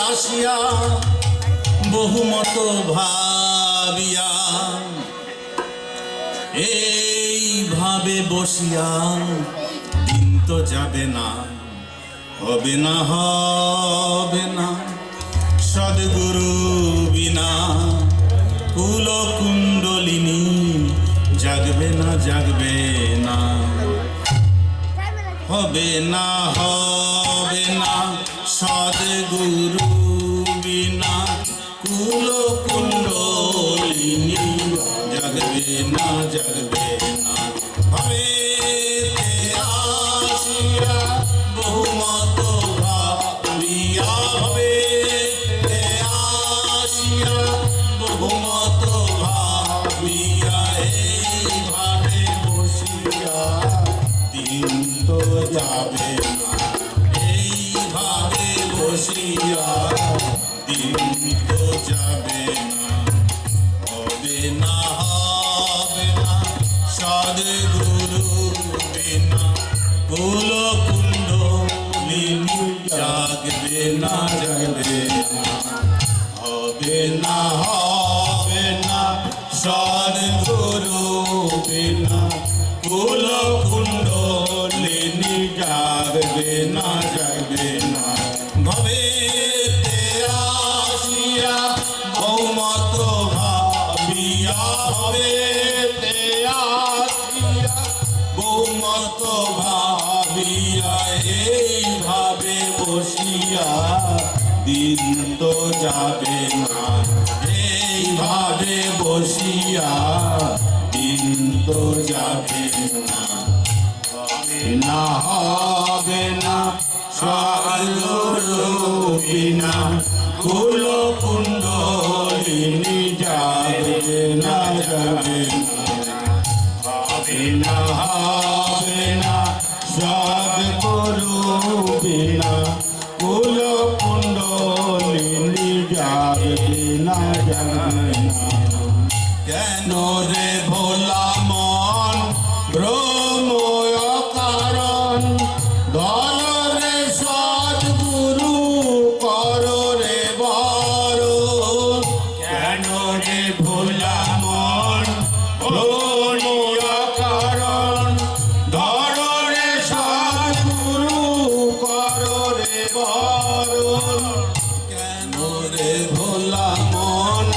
আসিয়া বহুমত ভাবিয়া এইভাবে বসিয়া দিন তো যাবে না, হবে না, হবে না সদ্গুরু বিনা। কুল কুণ্ডলিনী জাগবে না, জাগবে না, হবে না, হবে না সদ্গুরু বিনা। কুল কুণ্ডলিনী জাগবে না, জাগবে না। হবে আসিয়া বহুমত ভাবিয়া, হবে আসিয়া বহুমত ভাবিয়া এইভাবে বসিয়া দিন তো যাবে না, এইভাবে বসিয়া দিন তো যাবে না। হবে না, হবে না সদ্গুরু বিনা। কুল কুণ্ডলিনী জাগবে না, জাগবে না। হবে না, হবে না সদ্গুরু বিনা। কুল কুণ্ডলিনী জাগবে না, জাগবে না। ভবে আসিয়া বহুমত ভাবিয়া, হবে আসিয়া বহুমত ভাবিয়া এইভাবে বসিয়া দিন তো যাবে না, এইভাবে বসিয়া দিন তো যাবে না। হবে না, হবে না সদ্গুরু বিনা। কুল কুণ্ডলিনী জাগবে না, জাগবে না। হবে না, হবে না সদ্গুরু বিনা। কুল কুণ্ডলিনী জাগবে না, জাগবে না। কেন রে ভোলা মন ভ্রময় কারণ, ধর রে সদ্গুরু কর রে বরণ। কেন রে ভোলা মন ভ্রময় কারণ, ধর রে সদ্গুরু কর রে বরণ। কেন রে ভোলা মন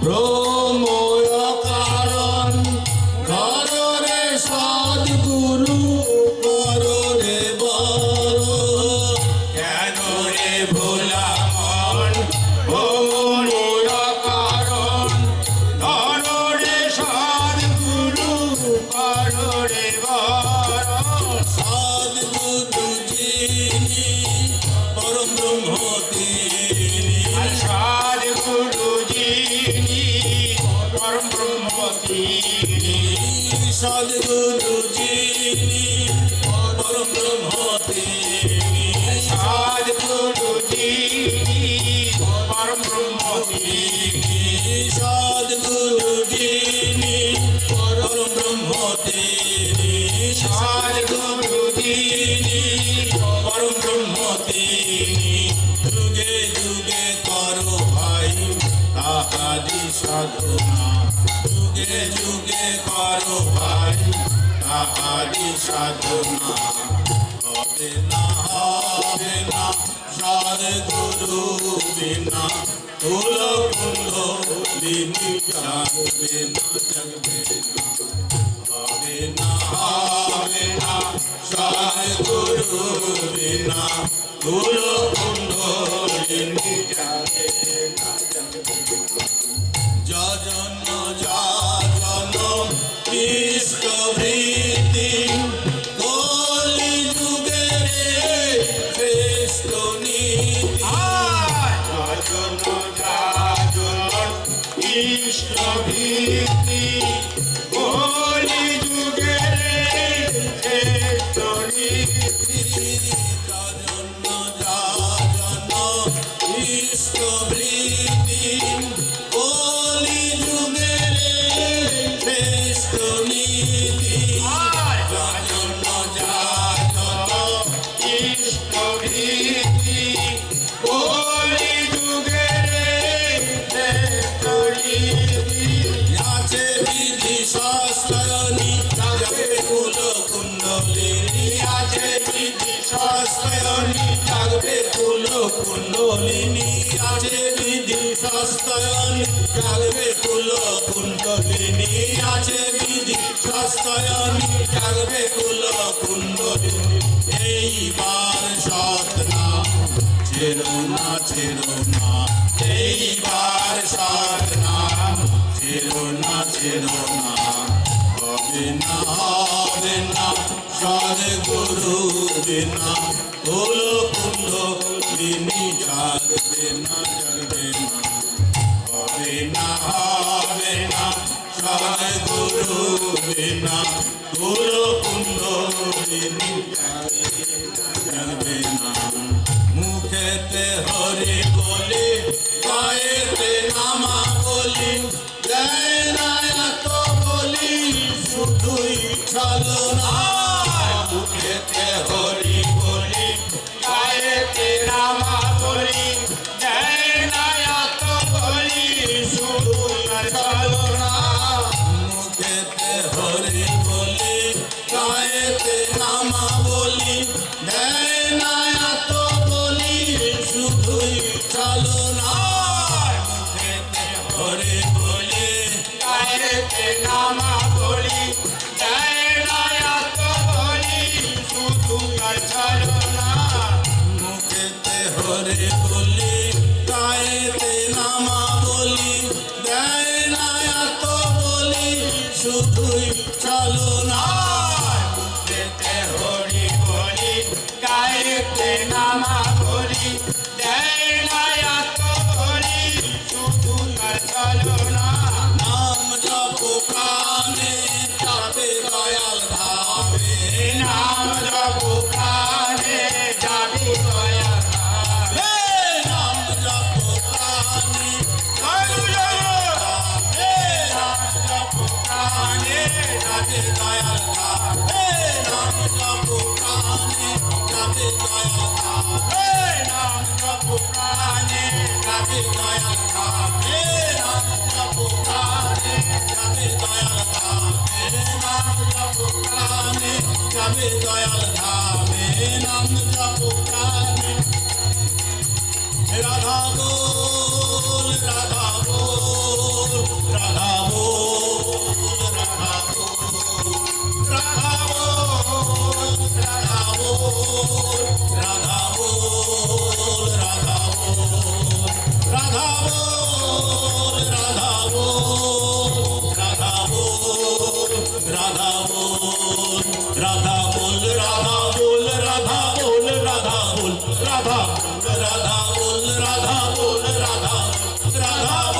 ভ্রময় কারণ, ধর রে সদ্গুরু কর রে বরণ। কেন রে ভোলা মন ভ্রময় কারণ, ধর রে সদ্গুরু কর রে বরণ। সদ্গুরু যিনি পরম ব্রহ্ম তিনি, সদ্গুরু যিনি পরম ব্রহ্ম তিনি। সদ্গুরু যিনি পরম ব্রহ্ম তিনি, সদ্গুরু যিনি পরম ব্রহ্ম তিনি। সদ্গুরু যিনি পরম ব্রহ্ম তিনি, সদ্গুরু যিনি পরম ব্রহ্ম তিনি। যুগে যুগে করো ভাই তাহারি সাধনা, যুগে যুগে করো ভাই তাহারি সাধনা। হবে না, হবে না সদ্গুরু বিনা। কুল কুণ্ডলিনী জাগবে না, জাগবে না। হবে না, হবে না সদ্গুরু বিনা। কুল কুণ্ডলিনী জাগবে না, জাগবে না। যজন যজন ইষ্টভৃতি, কলি যুগে শ্রেষ্ঠ নীতি। যজন যজন ইষ্টভৃতি, কলি যুগে শ্রেষ্ঠ নীতি। যজন যজন ইষ্টভৃতি, কুণ্ডলিনী আছে বিধি সস্তয়নী জাগবে কুল কুণ্ডলিনী আছে বিধি সস্তয়নী জাগবে কুল কুণ্ডলিনী এইবার সতনাম ছেড়ো না ছেড়ো না এইবার সতনাম ছেড়ো না ছেড়ো না হবে না সদ্গুরু বিনা কুল কুণ্ডলিনী জাগবে না হবে না সদ্গুরু বিনা কুল কুণ্ডলিনী জাগবে না মুখেতে হরি বলি গায়েতে নামা বলি জয় নায়ক বলি শুধুই ছলনা মুখেতে হরি বলি গায়েতে নামা বলি জয় নায়ক বলি শুধুই ছলনা মুখেতে হরি বলি গায়েতে নামা বলি জয় নায়ক বলি শুধুই ছলনা মুখেতে হরি বলি গায়েতে নামা বলি জয় নায়ক বলি শুধুই ছলনা মুখেতে হরি বলি গায়েতে নামা বলি জয় নায়ক বলি শুধুই ছলনা মুখেতে হরি বলি গায়েতে নামা বলি জয় নায়ক বলি শুধুই ছলনা নাম জপ প্রাণে যাবে দয়াল ধামে নাম জপ প্রাণে যাবে দয়াল ধামে নাম জপ প্রাণে নাম জপ প্রাণে যাবে দয়াল ধামে নাম জপ প্রাণে যাবে দয়াল ধামে নাম জপ প্রাণে যাবে দয়াল ধামে নাম জপ প্রাণে যাবে দয়াল ধামে নাম জপ প্রাণে যাবে দয়াল ধামে নাম জপ প্রাণে রাধা বল রাধা বল রাধা বল রাধা বল রাধা বল রাধা বল রাধা বল রাধা বল রাধা বল রাধা বল রাধা বল রাধা বল রাধা বল রাধা বল রাধা বল রাধা বল রাধা রাধা বল রাধা বল রাধা রাধা বল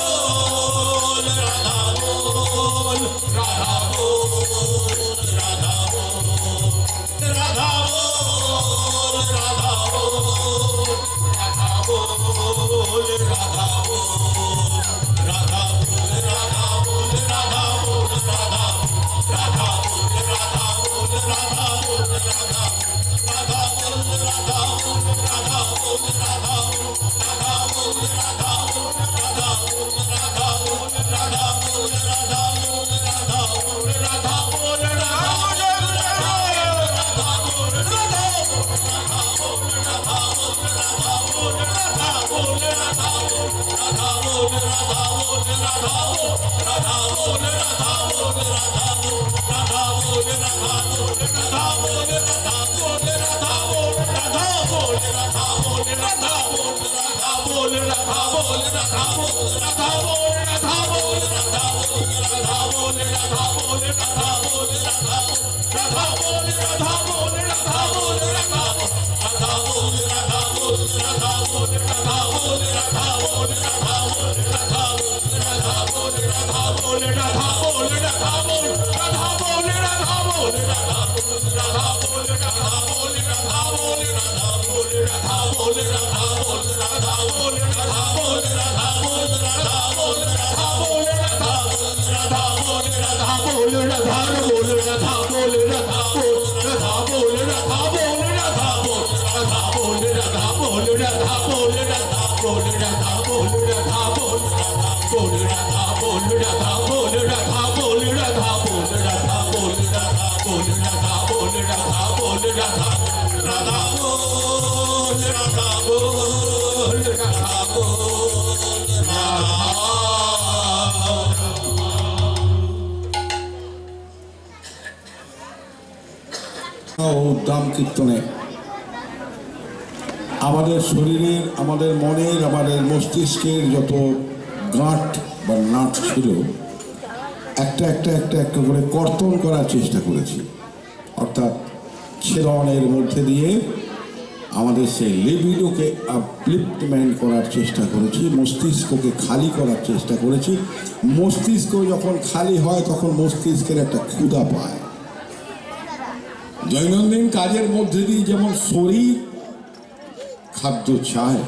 রাধা বল রাধা বল রাধা বল রাধা বল রাধা বল রাধা বল রাধা বল রাধা বল রাধা বল রাধা রাধা বল রাধা বল রাধা বল রাধা রাধা বল রাধা বল রাধা বল রাধা রাধা বল রাধা বল রাধা বল রাধা বল রাধা বল রাধা বল রাধা বল রাধা বল রাধা বল রাধা বল রাধা। উদ্দাম কীর্তনে আমাদের শরীরের, আমাদের মনের, আমাদের মস্তিষ্কের যত গাঁট বা নাট ছিল একটা একটা একটা একটা করে কর্তন করার চেষ্টা করেছি, অর্থাৎ ছেদনের মধ্যে দিয়ে আমাদের সেই লিবিডোকে আপলিফটমেন্ট করার চেষ্টা করেছি, মস্তিষ্ককে খালি করার চেষ্টা করেছি। মস্তিষ্ক যখন খালি হয় তখন মস্তিষ্কের একটা ক্ষুধা পায়। দৈনন্দিন কাজের মধ্যে দিয়ে যেমন শরীর খাদ্য চায়,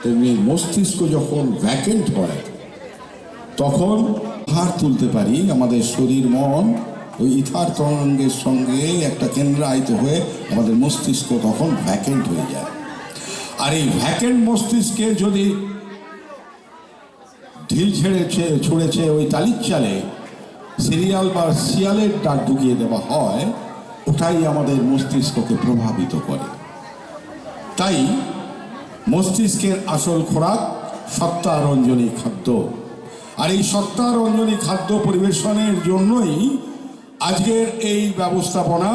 তেমনি মস্তিষ্ক যখন ভ্যাকেন্ট হয় তখন হার তুলতে পারি। আমাদের শরীর মন ওই ইথার তরঙ্গের সঙ্গে একটা কেন্দ্রায়িত হয়ে আমাদের মস্তিষ্ক তখন ভ্যাকেন্ট হয়ে যায়। আর এই ভ্যাকেন্ট মস্তিষ্কে যদি ঢিল ছুঁড়েছে ওই তালির চালে সিরিয়াল বা শিয়ালের ডাক ঢুকিয়ে দেওয়া হয়, ওটাই আমাদের মস্তিষ্ককে প্রভাবিত করে। তাই মস্তিষ্কের আসল খোরাক সত্তারঞ্জনী খাদ্য। আর এই সত্তারঞ্জনী খাদ্য পরিবেশনের জন্যই আজকের এই ব্যবস্থাপনা,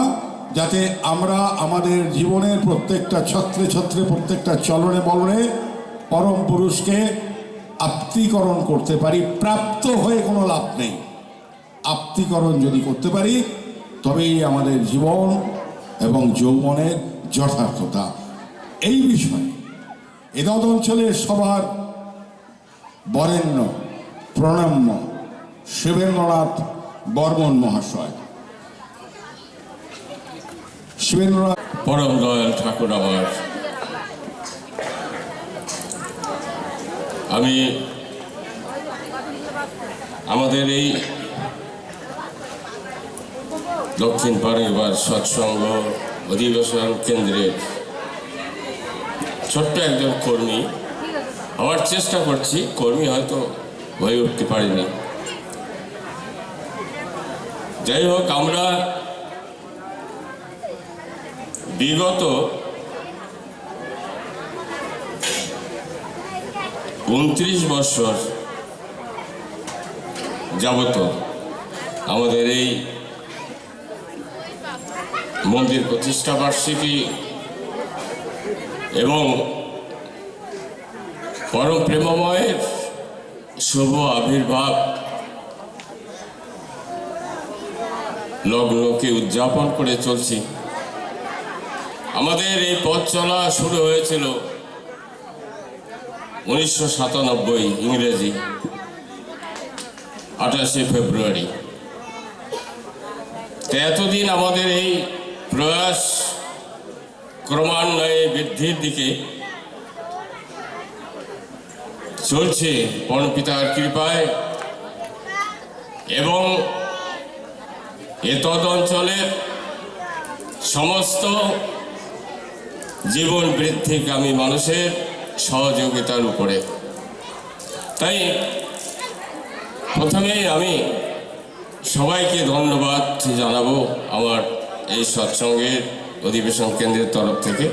যাতে আমরা আমাদের জীবনের প্রত্যেকটা ছত্রে ছত্রে, প্রত্যেকটা চলনে বলনে পরম পুরুষকে আপ্তিকরণ করতে পারি। প্রাপ্ত হয়ে কোনো লাভ নেই, আপ্তিকরণ যদি করতে পারি তবেই আমাদের জীবন এবং যৌবনের যথার্থতা। এই বিষয়ে এতদ অঞ্চলের সবার বরেণ্য প্রণাম্য শিবেন্দ্রনাথ বর্মন মহাশয়। শিবেন্দ্রনাথ পরম দয়াল ঠাকুর আমার, আমি আমাদের এই দক্ষিণ পরিবার সৎসঙ্গ অধিবেশন কেন্দ্রের ছোট্ট একজন কর্মী। আমার চেষ্টা করছি, কর্মী হয়তো হয়ে উঠতে পারিনি। যাই হোক, আমরা বিগত 29 বছর যাবত আমাদের এই মন্দির প্রতিষ্ঠা বার্ষিকী এবং পরম প্রেমময়ের শুভ আবির্ভাব লগ্নকে উদযাপন করে চলছি। আমাদের এই পথ চলা শুরু হয়েছিল 1997 ইংরেজি 28শে ফেব্রুয়ারি। এতদিন আমাদের এই প্রয়াস ক্রমান্বয়ে বৃদ্ধির দিকে চলছে পরমপিতার কৃপায়, এবং এতদ অঞ্চলের সমস্ত জীবন বৃদ্ধিকামী মানুষের সহযোগিতার উপরে। তাই প্রথমেই আমি সবাইকে ধন্যবাদ জানাবো আমার এই সৎসঙ্গের অধিবেশন কেন্দ্রের তরফ থেকে।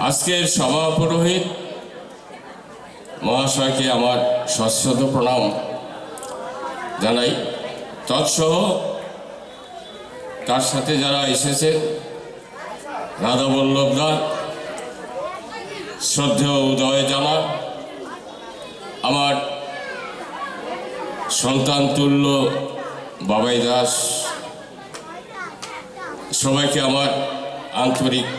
আজকের সভা পুরোহিত মহাশয়কে আমার সশ্রদ্ধ প্রণাম জানাই। তৎসহ তার সাথে যারা এসেছেন, রাধা বল্লভদা, শ্রদ্ধেয় উদয় জানা, আমার সন্তান তুল্য বাবাই দাস, সবাইকে আমার আন্তরিক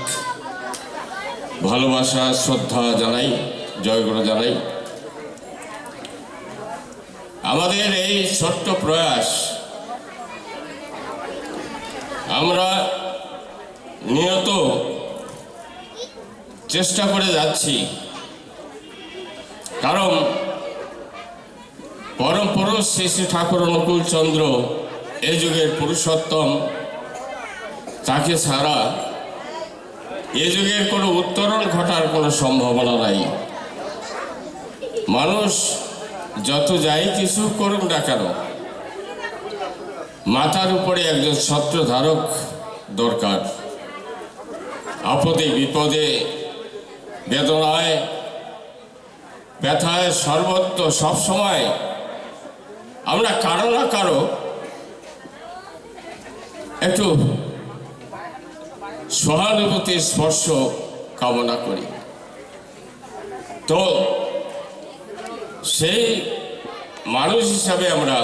ভালোবাসা শ্রদ্ধা জানাই, জয়গুরু জানাই। আমাদের এই ছোট্ট প্রয়াস আমরা নিয়ত চেষ্টা করে যাচ্ছি, কারণ পরম পুরুষ শ্রী শ্রী ঠাকুর অনুকূল চন্দ্র এই যুগের পুরুষোত্তম, তাকে ছাড়া এ যুগের কোনো উত্তরণ ঘটার কোনো সম্ভাবনা নাই। মানুষ যত যাই কিছু করুক না কেন, মাথার উপরে একজন ছত্রধারক দরকার। আপদে বিপদে বেদনায় ব্যথায় সর্বত্র সবসময় আমরা কারো না কারো একটু সহানুভূতির স্পর্শ কামনা করি। তো সেই মানুষ হিসাবে আমরা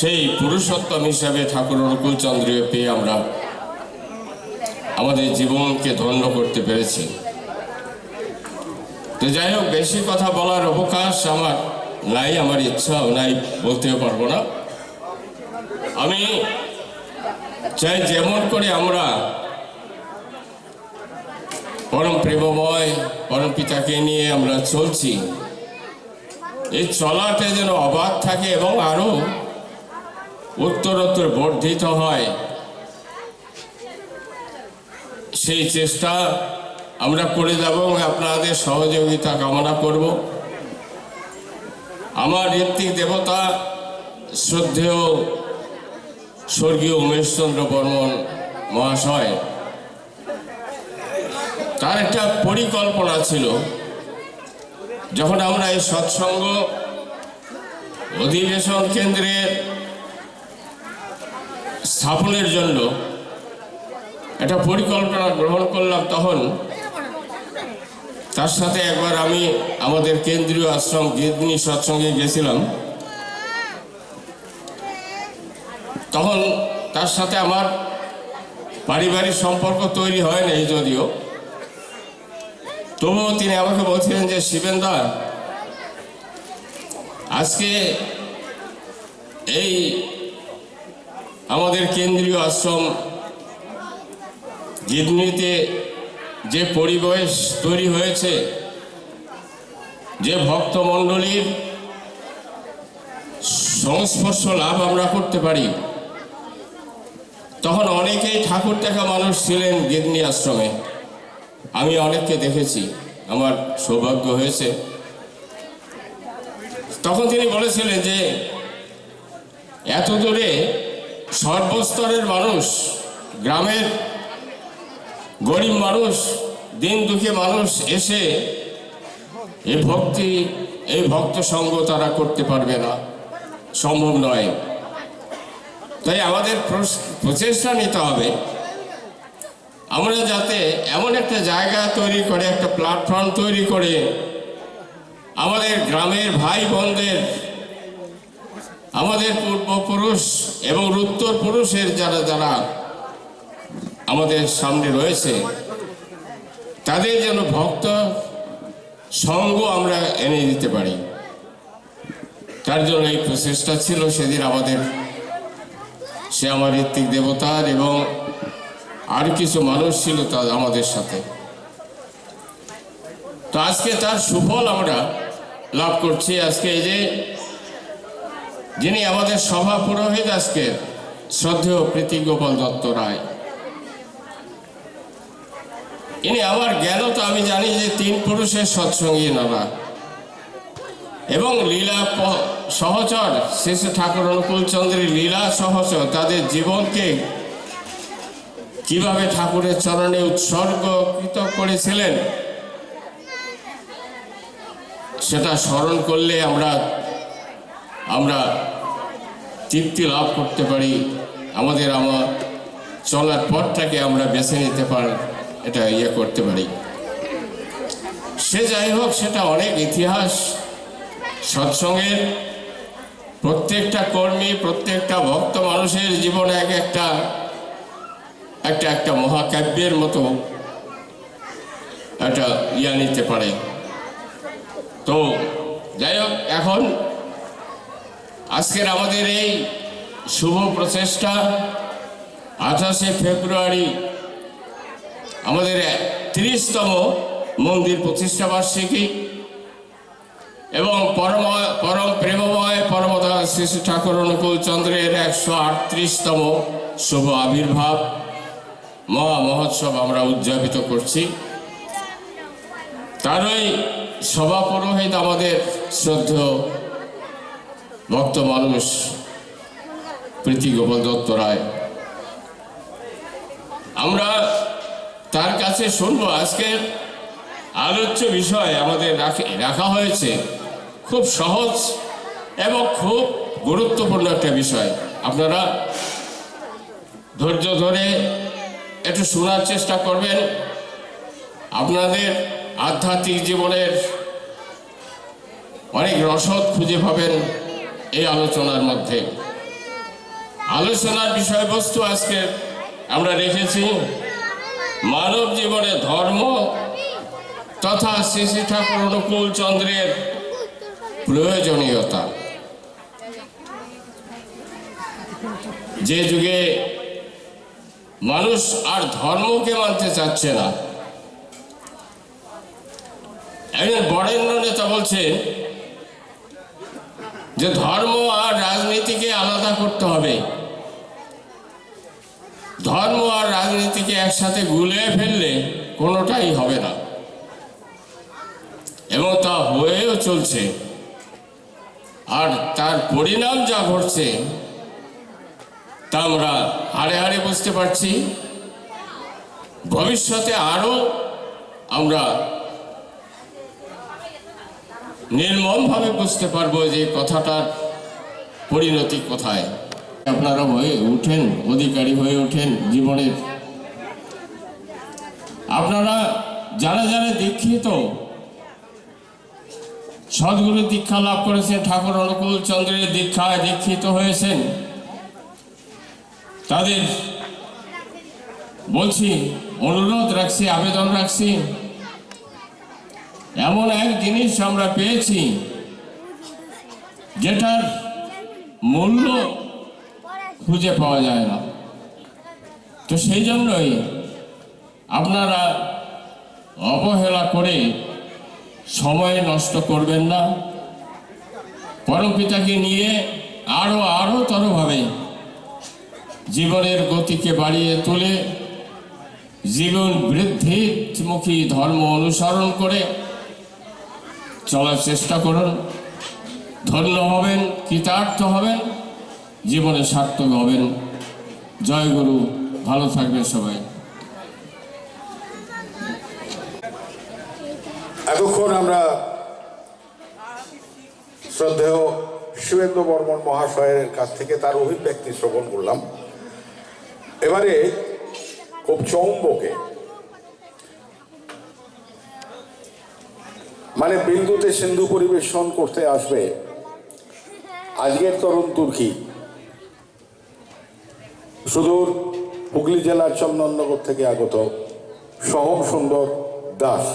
সেই পুরুষোত্তম হিসাবে ঠাকুর অনুকূলচন্দ্রকে পেয়ে আমরা আমাদের জীবনকে ধন্য করতে পেরেছি। তো যাই হোক, বেশি কথা বলার অবকাশ আমার নাই, আমার ইচ্ছাও নাই, বলতেও পারবো না। আমি চাই যেমন করে আমরা পরম প্রেমময় পরম পিতাকে নিয়ে আমরা চলছি, এই চলাটা যেন অবাধ থাকে এবং আরো উত্তরোত্তর বর্ধিত হয়, সেই চেষ্টা আমরা করে যাব এবং আপনাদের সহযোগিতা কামনা করব। আমার ঋত্বিক দেবতা শ্রদ্ধেয় স্বর্গীয় উমেশচন্দ্র বর্মন মহাশয়, তার একটা পরিকল্পনা ছিল, যখন আমরা এই সৎসঙ্গ অধিবেশন কেন্দ্রের স্থাপনের জন্য একটা পরিকল্পনা গ্রহণ করলাম, তখন তার সাথে একবার আমি আমাদের কেন্দ্রীয় আশ্রম গিদনি সৎসঙ্গে গেছিলাম। তখন তার সাথে আমার পারিবারিক সম্পর্ক তৈরি হয় নাই যদিও, তবুও তিনি আমাকে বলছিলেন যে শিবেনদা, আজকে এই আমাদের কেন্দ্রীয় আশ্রম গিদনিতে যে পরিবেশ তৈরি হয়েছে, যে ভক্তমণ্ডলীর সংস্পর্শ লাভ আমরা করতে পারি, তখন অনেকেই ঠাকুর দেখা মানুষ ছিলেন গিদনি আশ্রমে। আমি অনেককে দেখেছি, আমার সৌভাগ্য হয়েছে। তখন তিনি বলেছিলেন যে এত দূরে সর্বস্তরের মানুষ, গ্রামের গরিব মানুষ, দিন দুঃখী মানুষ এসে এই ভক্ত সঙ্গ তারা করতে পারবে না, সম্ভব নয়। তাই আমাদের প্রচেষ্টা নিতে হবে, আমরা যাতে এমন একটা জায়গা তৈরি করে, একটা প্ল্যাটফর্ম তৈরি করে আমাদের গ্রামের ভাই বোনদের, আমাদের পূর্বপুরুষ এবং উত্তর পুরুষের যারা যারা আমাদের সামনে রয়েছে, তাদের যেন ভক্ত সঙ্গ আমরা এনে দিতে পারি। তার জন্য এই প্রচেষ্টা ছিল সেদিন আমাদের, সে আমার ঋত্বিক দেবতার এবং আর কিছু মানুষ ছিল তা আমাদের সাথে। তো আজকে তার সুফল আমরা লাভ করছি। আজকে এই যে যিনি আমাদের সভা পুরোহিত, আজকে শ্রদ্ধেয় প্রীতিগোপাল দত্ত রায়, ইনি আমার জ্ঞান তো আমি জানি যে 3 পুরুষের সৎসঙ্গী নানা এবং লীলা সহচর, শেষে ঠাকুর অনুকূলচন্দ্রের লীলা সহচর, তাদের জীবনকে কিভাবে ঠাকুরের চরণে উৎসর্গকৃত করেছিলেন সেটা স্মরণ করলে আমরা তৃপ্তি লাভ করতে পারি, আমার চলার পথটাকে আমরা বেছে নিতে পারি, এটা করতে পারি। সে যাই হোক, সেটা অনেক ইতিহাস। সৎসঙ্গের প্রত্যেকটা কর্মী, প্রত্যেকটা ভক্ত মানুষের জীবনে একটা মহাকাব্যের মতো একটা নিতে পারে। তো যাই হোক, এখন আজকের আমাদের এই শুভ প্রচেষ্টা 28শে ফেব্রুয়ারি আমাদের 30তম মন্দির প্রতিষ্ঠা বার্ষিকী এবং পরম প্রেমময় পরমদয়াল শ্রী শ্রী ঠাকুর অনুকূলচন্দ্রের 138তম শুভ আবির্ভাব মহোৎসব আমরা উদযাপিত করছি। তারই সভা পুরোহিত আমাদের শ্রদ্ধেয় ভক্ত মানুষ প্রীতিগোপাল দত্ত রায়। আমরা তার কাছে শুনবো। আজকের আলোচ্য বিষয় আমাদের রাখা হয়েছে খুব সহজ এবং খুব গুরুত্বপূর্ণ একটা বিষয়। আপনারা ধৈর্য ধরে একটু শোনার চেষ্টা করবেন। আপনাদের আধ্যাত্মিক জীবনের অনেক রসদ খুঁজে পাবেন এই আলোচনার মধ্যে। আলোচনার বিষয়বস্তু আজকে আমরা রেখেছি মানব জীবনে ধর্ম তথা শ্রী শ্রী ঠাকুর অনুকূল চন্দ্রের প্রয়োজনীয়তা। যে যুগে মানুষ আর ধর্মকে মানতে চাচ্ছে না, একজন বরেণ্য নেতা বলছে যে ধর্ম আর রাজনীতিকে আলাদা করতে হবে, ধর্ম আর রাজনীতিকে একসাথে গুলিয়ে ফেললে কোনোটাই হবে না, এবং তা হয়েও চলছে। আর তার পরিণাম যা ঘটছে তা আমরা হাড়ে হাড়ে বুঝতে পারছি। ভবিষ্যতে আরো আমরা নির্মমভাবে বুঝতে পারবো যে কথাটার পরিণতি কোথায়। আপনারা হয়ে উঠেন, অধিকারী হয়ে ওঠেন জীবনের। আপনারা যারা যারা দীক্ষিত, সদ্গুরু দীক্ষা লাভ করেছেন, ঠাকুর অনুকূল চন্দ্রের দীক্ষায় দীক্ষিত হয়েছেন, তাদের বলছি, অনুরোধ রাখছি, আবেদন রাখছি, এমন এক জিনিস আমরা পেয়েছি যেটার মূল্য খুঁজে পাওয়া যায় না। তো সেই জন্যই আপনারা অবহেলা করে সময় নষ্ট করবেন না। পরমপিতাকে নিয়ে আরো তরভাবে জীবনের গতিকে বাড়িয়ে তুলে জীবন বৃদ্ধিমুখী ধর্ম অনুসরণ করে চলার চেষ্টা করুন। ধন্য হবেন, কৃতার্থ হবেন, জীবনে সার্থক হবেন। জয় গুরু, ভালো থাকবেন সবাই। এতক্ষণ আমরা শ্রদ্ধেয় শিবেন্দ্র বর্মন মহাশয়ের কাছ থেকে তার অভিব্যক্তি শ্রবণ করলাম। এবারে খুব চৌম্বকে, মানে বিন্দুতে সিন্ধু পরিবেশন করতে আসবে আজকের তরুণ তুর্কি, সুদূর হুগলি জেলার চন্দননগর থেকে আগত সোহম সুন্দর দাস।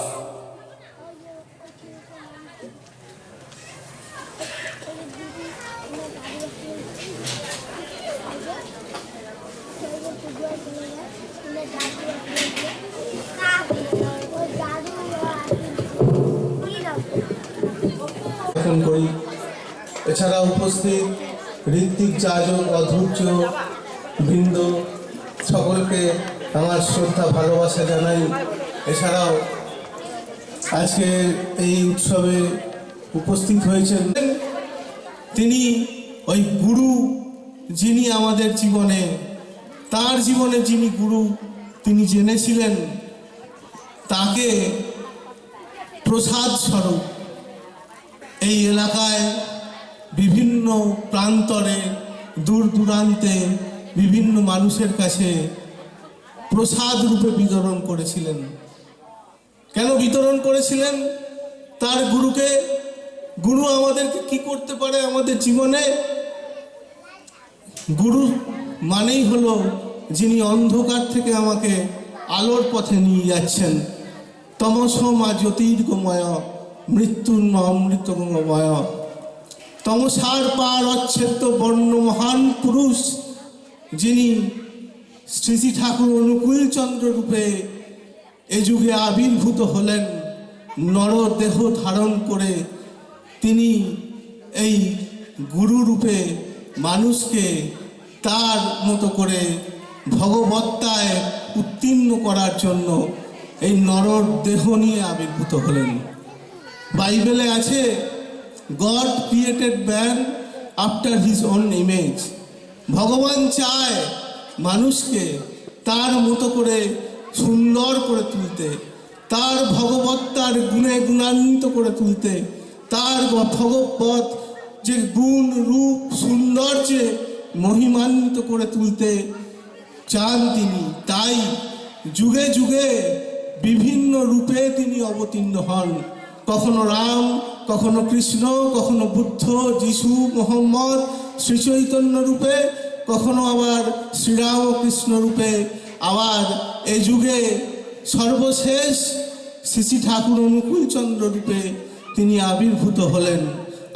করি। এছাড়া উপস্থিত ঋত্বিক, যাজক, অধৈর্য বৃন্দ সকলকে আমার শ্রদ্ধা ভালোবাসা জানাই। এছাড়াও আজকে এই উৎসবে উপস্থিত হয়েছেন তিনি, ওই গুরু যিনি আমাদের জীবনে, তার জীবনে যিনি গুরু তিনি জেনেছিলেন, তাকে প্রসাদ স্বরূপ এই এলাকায় বিভিন্ন প্রান্তরে দূর দূরান্তে বিভিন্ন মানুষের কাছে প্রসাদ রূপে বিতরণ করেছিলেন। কেন বিতরণ করেছিলেন? তার গুরুকে, গুরু আমাদেরকে কি করতে পারে আমাদের জীবনে? গুরু মানেই হলো যিনি অন্ধকার থেকে আমাকে আলোর পথে নিয়ে যাচ্ছেন। তমসমা জ্যোতির্গময় মৃত্যুর্ম অমৃতময়, তমসার পার অচ্ছেদ্য বর্ণ মহান পুরুষ যিনি শ্রী শ্রী ঠাকুর অনুকূল চন্দ্র রূপে এ যুগে আবির্ভূত হলেন। নর দেহ ধারণ করে তিনি এই গুরু রূপে মানুষকে তার মতো করে ভগবত্তায় উত্তীর্ণ করার জন্য এই নরর দেহ নিয়ে আবির্ভূত হলেন। বাইবেলে আছে, god created man after his own image. ভগবান চায় মানুষকে তার মতো করে সুন্দর করে তুলতে, তার ভগবত্তার গুণে গুণান্বিত করে তুলতে, তার ভগবত যে গুণ রূপ সৌন্দর্যে মহিমান্বিত করে তুলতে চান তিনি। তাই যুগে যুগে বিভিন্ন রূপে তিনি অবতীর্ণ হন, কখনো রাম, কখনো কৃষ্ণ, কখনো বুদ্ধ, যিশু, মোহাম্মদ, শ্রীচৈতন্য রূপে, কখনো আবার শ্রীরামকৃষ্ণ রূপে, আবার এই যুগে সর্বশেষ শ্রী শ্রী ঠাকুর অনুকূলচন্দ্র রূপে তিনি আবির্ভূত হলেন।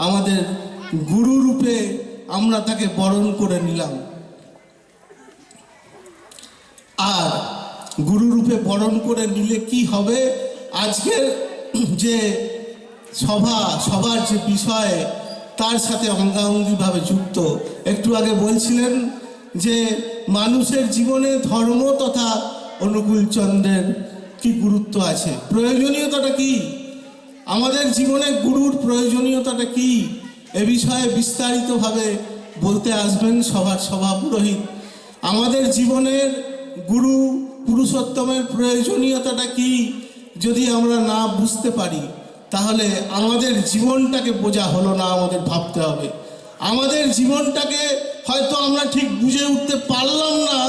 আমাদের গুরু রূপে আমরা তাকে বরণ করে নিলাম। আর গুরু রূপে বরণ করে নিলে কি হবে? আজকের যে সবার যে বিষয় তার সাথে অঙ্গাঙ্গিভাবে যুক্ত। একটু আগে বলছিলেন যে মানুষের জীবনে ধর্ম তথা অনুকূলচন্দ্রের কি গুরুত্ব আছে, প্রয়োজনীয়তাটা কি, আমাদের জীবনে গুরুর প্রয়োজনীয়তাটা কি, এ বিষয়ে বিস্তারিতভাবে বলতে আসবেন সভার সভাপুরোহিত। আমাদের জীবনের গুরু পুরুষোত্তমের প্রয়োজনীয়তাটা কি যদি আমরা না বুঝতে পারি, তাহলে আমাদের জীবনটাকে বোঝা হলো না। আমাদের ভাবতে হবে, আমাদের জীবনটাকে হয়তো আমরা ঠিক বুঝে উঠতে পারলাম না,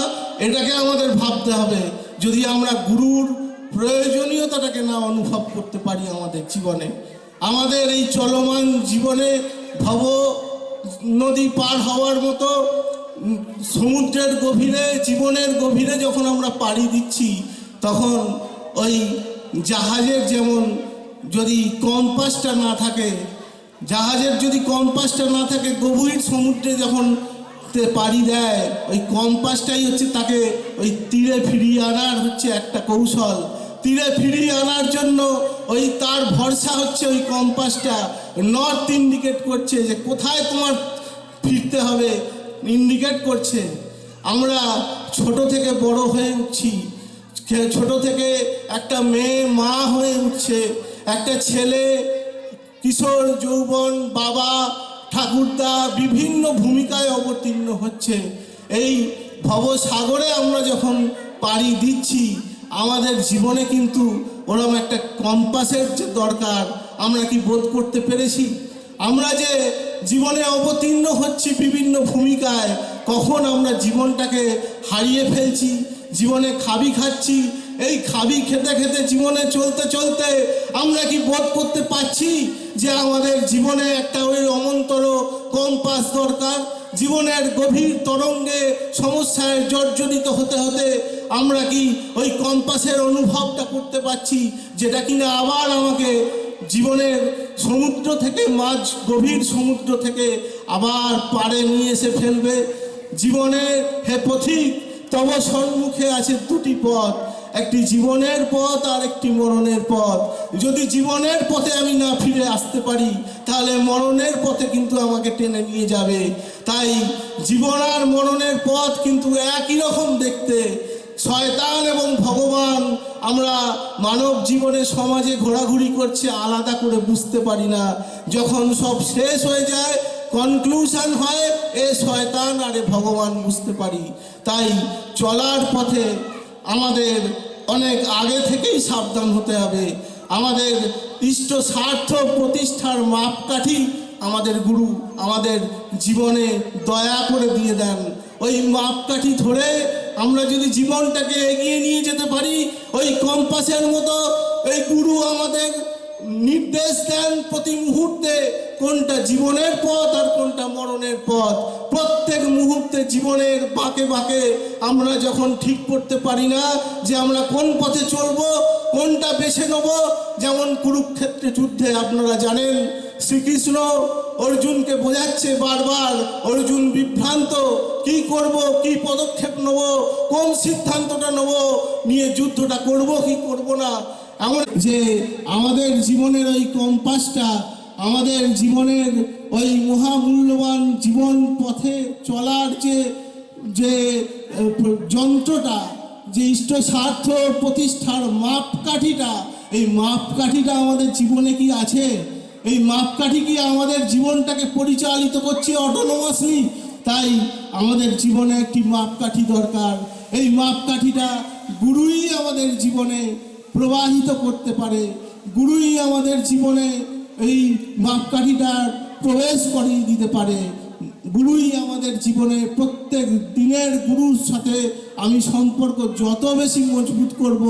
এটাকে আমাদের ভাবতে হবে। যদি আমরা গুরুর প্রয়োজনীয়তাটাকে না অনুভব করতে পারি আমাদের জীবনে, আমাদের এই চলমান জীবনে ভব নদী পার হওয়ার মতো সমুদ্রের গভীরে, জীবনের গভীরে যখন আমরা পাড়ি দিচ্ছি, তখন ওই জাহাজের যেমন যদি কম্পাসটা না থাকে, জাহাজের যদি কম্পাসটা না থাকে, গভীর সমুদ্রে যখন পাড়ি দেয়, ওই কম্পাসটাই হচ্ছে তাকে ওই তীরে ফিরিয়ে আনার হচ্ছে একটা কৌশল। তীরে ফিরিয়ে আনার জন্য ওই তার ভরসা হচ্ছে ওই কম্পাসটা নর্থ ইন্ডিকেট করছে, যে কোথায় তোমার ফিরতে হবে ইন্ডিকেট করছে। আমরা ছোট থেকে বড় হয়ে উঠছি, ছোট থেকে একটা মেয়ে মা হয়ে উঠছে, একটা ছেলে কিশোর যৌবন বাবা ঠাকুরদা বিভিন্ন ভূমিকায় অবতীর্ণ হচ্ছে। এই ভবসাগরে আমরা যখন পাড়ি দিচ্ছি, আমাদের জীবনে কিন্তু ওরকম একটা কম্পাসের যে দরকার আমরা কি বোধ করতে পেরেছি? আমরা যে জীবনে অবতীর্ণ হচ্ছি বিভিন্ন ভূমিকায়, কখন আমরা জীবনটাকে হারিয়ে ফেলছি, জীবনে খাবি খাচ্ছি, এই খাবি খেতে খেতে জীবনে চলতে চলতে আমরা কি বোধ করতে পারছি যে আমাদের জীবনে একটা ওই অমন্তর কম্পাস দরকার? জীবনের গভীর তরঙ্গে সমস্যায় জর্জরিত হতে হতে আমরা কি ওই কম্পাসের অনুভবটা করতে পারছি, যেটা কিনা আবার আমাকে জীবনের সমুদ্র থেকে, মাঝ গভীর সমুদ্র থেকে আবার পাড়ে নিয়ে এসে ফেলবে? জীবনে হে পথিক, তব সম্মুখে আছে দুটি পথ, একটি জীবনের পথ আর একটি মরণের পথ। যদি জীবনের পথে আমি না ফিরে আসতে পারি, তাহলে মরণের পথে কিন্তু আমাকে টেনে নিয়ে যাবে। তাই জীবন আর মরণের পথ কিন্তু একই রকম দেখতে। শয়তান এবং ভগবান আমরা মানব জীবনে সমাজে ঘোরাঘুরি করছে, আলাদা করে বুঝতে পারি না। যখন সব শেষ হয়ে যায়, কনক্লুশন হয়, এ শয়তান আর এ ভগবান বুঝতে পারি। তাই চলার পথে আমাদের অনেক আগে থেকেই সাবধান হতে হবে। আমাদের ইষ্ট স্বার্থ প্রতিষ্ঠার মাপকাঠি আমাদের গুরু আমাদের জীবনে দয়া করে দিয়ে দেন। ওই মাপকাঠি ধরে আমরা যদি জীবনটাকে এগিয়ে নিয়ে যেতে পারি, ওই কম্পাসের মতো এই গুরু আমাদের নির্দেশ দেন প্রতি মুহূর্তে কোনটা জীবনের পথ আর কোনটা মরণের পথ। প্রত্যেক মুহূর্তে জীবনের বাঁকে বাঁকে আমরা যখন ঠিক করতে পারি না যে আমরা কোন পথে চলবো, কোনটা বেছে নেব। যেমন কুরুক্ষেত্রে যুদ্ধে আপনারা জানেন, শ্রীকৃষ্ণ অর্জুনকে বোঝাচ্ছে বারবার, অর্জুন বিভ্রান্ত, কি করব, কি পদক্ষেপ নেব, কোন সিদ্ধান্তটা নেব, নিয়ে যুদ্ধটা করব কি করব না। এমন যে আমাদের জীবনের ওই কম্পাসটা, আমাদের জীবনের ওই মহামূল্যবান জীবন পথে চলার যে যন্ত্রটা, যে ইষ্ট স্বার্থ প্রতিষ্ঠার মাপকাঠিটা, এই মাপকাঠিটা আমাদের জীবনে কি আছে? এই মাপকাঠি কি আমাদের জীবনটাকে পরিচালিত করছে অটোনোমাসলি? তাই আমাদের জীবনে একটি মাপকাঠি দরকার। এই মাপকাঠিটা গুরুই আমাদের জীবনে প্রবাহিত করতে পারে, গুরুই আমাদের জীবনে এই মাপকাঠিটার প্রবেশ করিয়ে দিতে পারে। গুরুই আমাদের জীবনে প্রত্যেক দিনের গুরুর সাথে আমি সম্পর্ক যত বেশি মজবুত করব,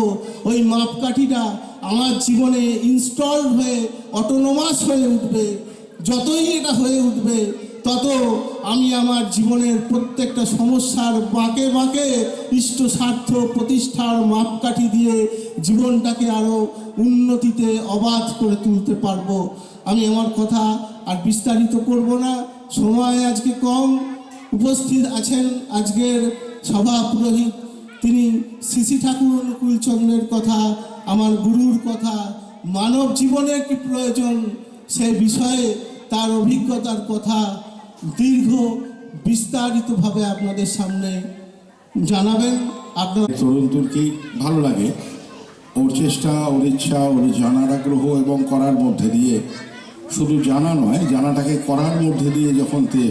ওই মাপকাঠিটা আমার জীবনে ইনস্টলড হয়ে অটোনোমাস হয়ে উঠবে। যতই এটা হয়ে উঠবে তত আমি আমার জীবনের প্রত্যেকটা সমস্যার বাঁকে বাঁকে ইষ্ট স্বার্থ প্রতিষ্ঠার মাপকাঠি দিয়ে জীবনটাকে আরও উন্নতিতে অবাধ করে তুলতে পারবো। আমি আমার কথা আর বিস্তারিত করব না, সময় আজকে কম। উপস্থিত আছেন আজকের সভা পুরোহিত, তিনি শ্রী শ্রী ঠাকুর অনুকূল চন্দ্রের কথা, আমার গুরুর কথা, মানব জীবনের কি প্রয়োজন সে বিষয়ে তার অভিজ্ঞতার কথা দীর্ঘ বিস্তারিতভাবে আপনাদের সামনে জানাবেন। আপনার তরুণদেরকেই ভালো লাগে, ওর চেষ্টা, ওর ইচ্ছা, ওর জানার আগ্রহ এবং করার মধ্যে দিয়ে, শুধু জানা নয়, জানাটাকে করার মধ্যে দিয়ে যখন তে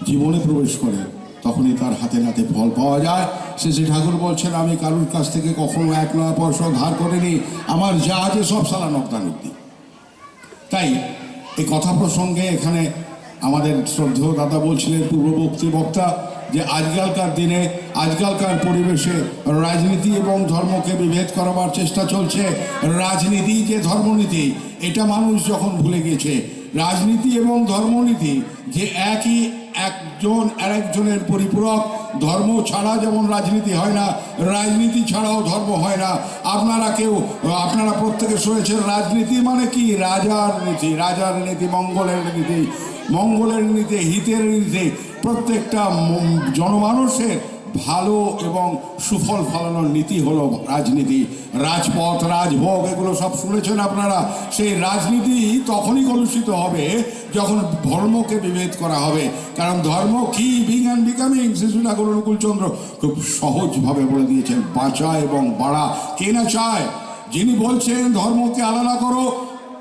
জীবনে প্রবেশ করে তখনই তার হাতে নাতে ফল পাওয়া যায়। শ্রী ঠাকুর বলছেন, আমি কারুর কাছ থেকে কখনো 1 নয়া পয়সা ধার করিনি, আমার যা আছে সব সালা নগদানের দিই। তাই এই কথা প্রসঙ্গে এখানে আমাদের শ্রদ্ধেয় দাদা বলছিলেন, পূর্ববর্তী বক্তা, যে আজকালকার দিনে, আজকালকার পরিবেশে রাজনীতি এবং ধর্মকে বিভেদ করাবার চেষ্টা চলছে। রাজনীতি যে ধর্মনীতি, এটা মানুষ যখন ভুলে গেছে। রাজনীতি এবং ধর্মনীতি যে একই, একজন আরেকজনের পরিপূরক। ধর্ম ছাড়া যেমন রাজনীতি হয় না, রাজনীতি ছাড়াও ধর্ম হয় না। আপনারা প্রত্যেকে শুনেছেন, রাজনীতি মানে কি? রাজার নীতি, রাজার নীতি, মঙ্গলের নীতি, মঙ্গলের নীতি, হিতের নীতি, প্রত্যেকটা জনমানুষের ভালো এবং সুফল ফলানোর নীতি হলো রাজনীতি। রাজপথ, রাজভোগ, এগুলো সব শুনেছেন আপনারা। সেই রাজনীতি তখনই কলুষিত হবে যখন ধর্মকে বিভেদ করা হবে। কারণ ধর্ম কি, being and becoming, Shri Shri Thakur Anukul Chandra খুব সহজভাবে বলে দিয়েছেন। বাঁচা এবং বাড়া কে না চায়? যিনি বলছেন ধর্মকে আলাদা করো,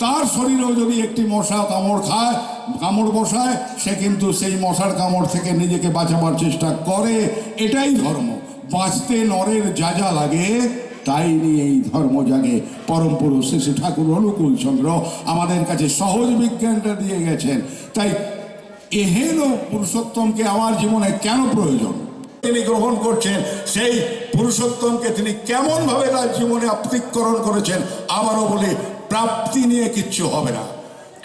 তার শরীরেও যদি একটি মশা কামড় বসায়, সে কিন্তু সেই মশার কামড় থেকে নিজেকে বাঁচাবার চেষ্টা করে। এটাই ধর্ম। বাঁচতে নরের যা যা লাগে তাই নিয়ে এই ধর্ম জাগে। পরম পুরুষ শ্রী শ্রী ঠাকুর অনুকূল চন্দ্র আমাদের কাছে সহজ বিজ্ঞানটা দিয়ে গেছেন। তাই এহেন পুরুষোত্তমকে আমার জীবনে কেন প্রয়োজন, তিনি গ্রহণ করছেন, সেই পুরুষোত্তমকে তিনি কেমনভাবে তার জীবনে আত্মিকরণ করেছেন। আবারও বলি, প্রাপ্তি নিয়ে কিচ্ছু হবে না।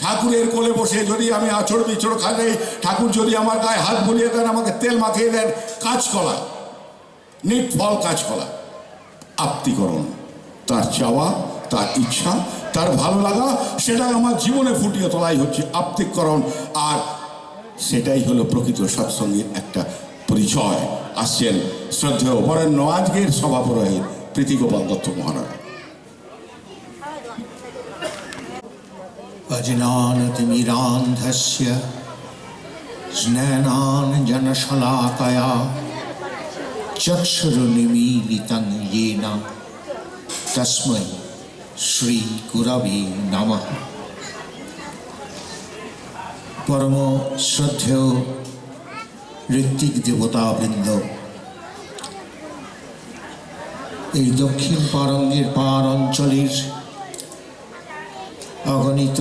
ঠাকুরের কোলে বসে যদি আমি আচড় বিচড় খাই, ঠাকুর যদি আমার গায়ে হাত বুলিয়ে দেন, আমাকে তেল মাখিয়ে দেন, কাজকলা, নিট ফল কাজকলা, আপ্তিকরণ, তার চাওয়া, তার ইচ্ছা, তার ভালো লাগা, সেটা আমার জীবনে ফুটিয়ে তোলাই হচ্ছে আপ্তিকরণ। আর সেটাই হলো প্রকৃত সৎসঙ্গের একটা পরিচয়। আসছেন শ্রদ্ধেয় বরেণ্য আজকের সভাপুরোহিত প্রীতিগোপাল দত্ত মহারাজ। अजनानतिमिरान्धस्य ज्ञानाञ्जनशलाकया चक्षुरुन्मीलितं येन तस्मै श्रीगुरवे नमः। परम श्रद्धेय ঋত্বিক দেবতাবৃন্দ, এই দক্ষিণ পারঙ্গের পার অঞ্চলের অগণিত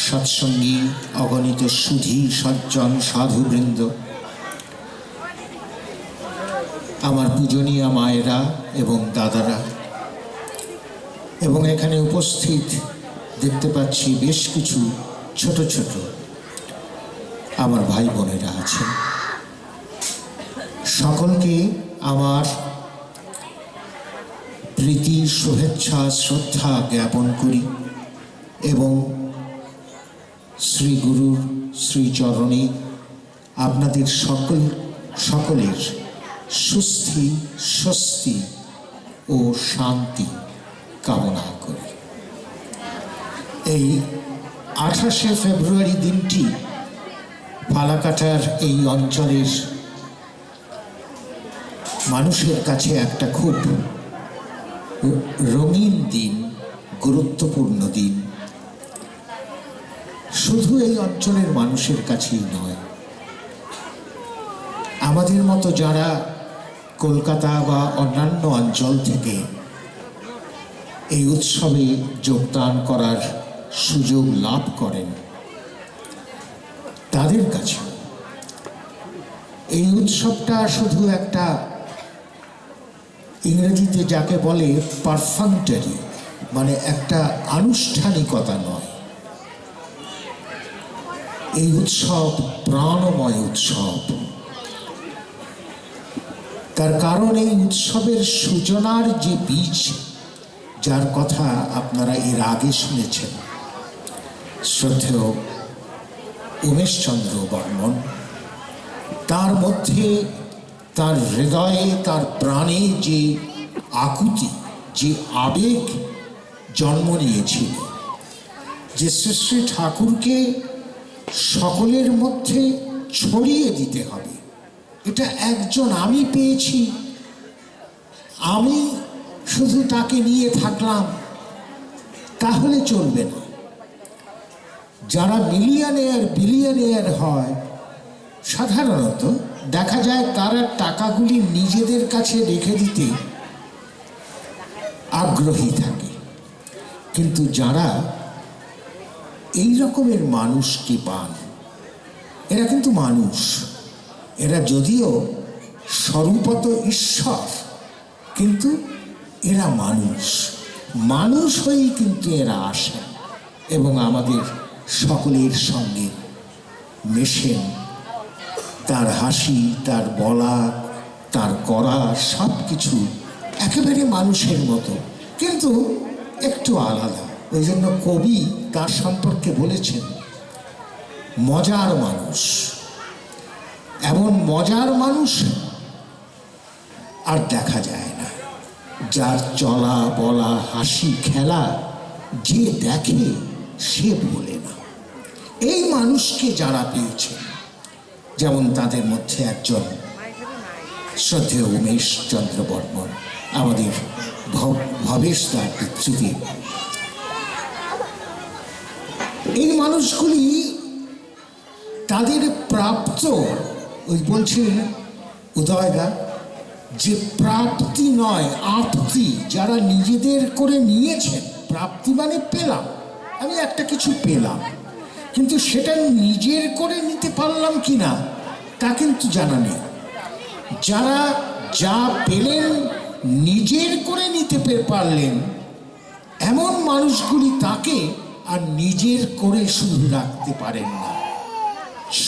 সৎসঙ্গী, অগণিত সুধী সজ্জন সাধুবৃন্দ, আমার পূজনীয় মায়েরা এবং দাদারা, এবং এখানে উপস্থিত দেখতে পাচ্ছি বেশ কিছু ছোট ছোট আমার ভাই বোনেরা আছেন। সকলকে আমার প্রীতি, শুভেচ্ছা, শ্রদ্ধা জ্ঞাপন করি এবং শ্রী গুরুর শ্রীচরণে আপনাদের সকলের সুস্থি, স্বস্তি ও শান্তি কামনা করি। এই 28শে ফেব্রুয়ারি দিনটি ফালাকাটার এই অঞ্চলের মানুষের কাছে একটা খুব রঙিন দিন, গুরুত্বপূর্ণ দিন। শুধু এই অঞ্চলের মানুষের কাছেই নয়, আমাদের মতো যারা কলকাতা বা অন্যান্য অঞ্চল থেকে এই উৎসবে যোগদান করার সুযোগ লাভ করেন, তাদের কাছে এই উৎসবটা শুধু একটা, ইংরেজিতে যাকে বলে পারফাংটারি, মানে একটা আনুষ্ঠানিকতা নয়। এই উৎসব প্রাণময় উৎসব। তার কারণ এই উৎসবের সূচনার যে বীজ, যার কথা আপনারা এর আগে শুনেছেন, শ্রদ্ধেয় উমেশচন্দ্র বর্মন, তার মধ্যে, তার হৃদয়ে, তার প্রাণে যে আকুতি, যে আবেগ জন্ম নিয়েছিল, যে শ্রী শ্রী ঠাকুরকে সকলের মধ্যে ছড়িয়ে দিতে হবে। এটা একজন আমি পেয়েছি, আমি শুধু তাকে নিয়ে থাকলাম, তাহলে চলবে না। যারা মিলিয়নেয়ার বিলিয়নেয়ার হয়, সাধারণত দেখা যায় তারা টাকাগুলি নিজেদের কাছে রেখে দিতে আগ্রহী থাকে। কিন্তু যারা এই রকমের মানুষকে পান, এরা কিন্তু মানুষ, এরা যদিও স্বরূপত ঈশ্বর, কিন্তু এরা মানুষ, মানুষ হয়েই কিন্তু এরা আসেন এবং আমাদের সকলের সঙ্গে মেশেন। তার হাসি, তার বলা, তার করা সব কিছু একেবারে মানুষের মতো, কিন্তু একটু আলাদা। ওই জন্য কবি তার সম্পর্কে বলেছেন মজার মানুষ। এমন মজার মানুষ আর দেখা যায় না, যার চলা বলা হাসি খেলা যে দেখে সে বলে না। এই মানুষকে যারা পেয়েছেন, যেমন তাদের মধ্যে একজন শ্রদ্ধেয় উমেশচন্দ্র বর্মন, আমাদের ভবেশ তার পিতৃদেব। এই মানুষগুলি তাদের প্রাপ্ত, ওই বলছিলেন উদয়দা, যে প্রাপ্তি নয় আপ্তি, যারা নিজেদের করে নিয়েছেন। প্রাপ্তি মানে পেলাম, আমি একটা কিছু পেলাম, কিন্তু সেটা নিজের করে নিতে পারলাম কি না তা কিন্তু জানা নেই। যারা যা পেলেন নিজের করে নিতে পারলেন, এমন মানুষগুলি তাকে আর নিজের করে শুধু রাখতে পারেন না,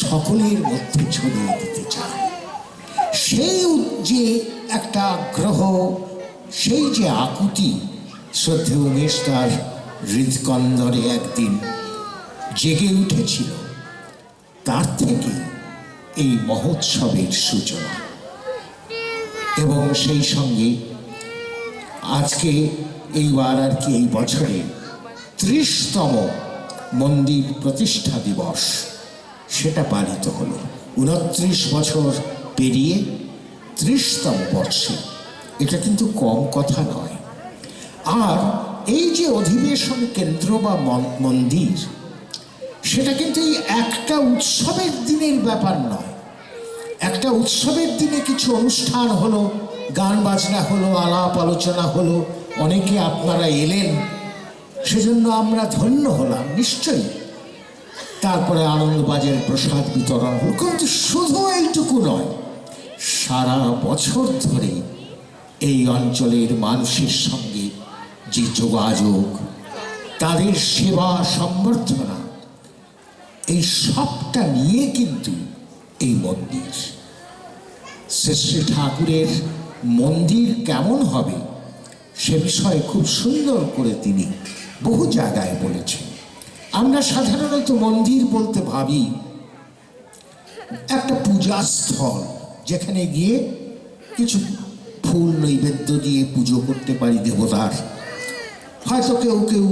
সকলের মধ্যে ছড়িয়ে দিতে চান। সেই যে একটা আগ্রহ, সেই যে আকুতি, শ্রদ্ধেয় উমেশ তার হৃদকন্দরে একদিন জেগে উঠেছিল, তার থেকে এই মহোৎসবের সূচনা। এবং সেই সঙ্গে আজকে এইবার আর কি এই বছরে 30তম মন্দির প্রতিষ্ঠা দিবস, সেটা পালিত হলো। 29 বছর পেরিয়ে 30তম বর্ষে, এটা কিন্তু কম কথা নয়। আর এই যে অধিবেশন কেন্দ্র বা মন্দির, সেটা কিন্তু এই একটা উৎসবের দিনের ব্যাপার নয়। একটা উৎসবের দিনে কিছু অনুষ্ঠান হলো, গান বাজনা হলো, আলাপ আলোচনা হলো, অনেকে আপনারা এলেন, সেজন্য আমরা ধন্য হলাম নিশ্চয়ই। তারপরে আনন্দবাজারের প্রসাদ বিতরণ হলো, কিন্তু শুধু এইটুকু নয়, সারা বছর ধরে এই অঞ্চলের মানুষের সঙ্গে যে যোগাযোগ, তাদের সেবা সম্বর্ধনা, এই সবটা নিয়ে কিন্তু এই মন্দির। শ্রী শ্রী ঠাকুরের মন্দির কেমন হবে সে বিষয়ে খুব সুন্দর করে তিনি বহু জায়গায় বলেছেন। আমরা সাধারণত মন্দির বলতে ভাবি একটা পূজাস্থল, যেখানে গিয়ে কিছু ফুল নৈবেদ্য দিয়ে পুজো করতে পারি দেবতার। হয়তো কেউ কেউ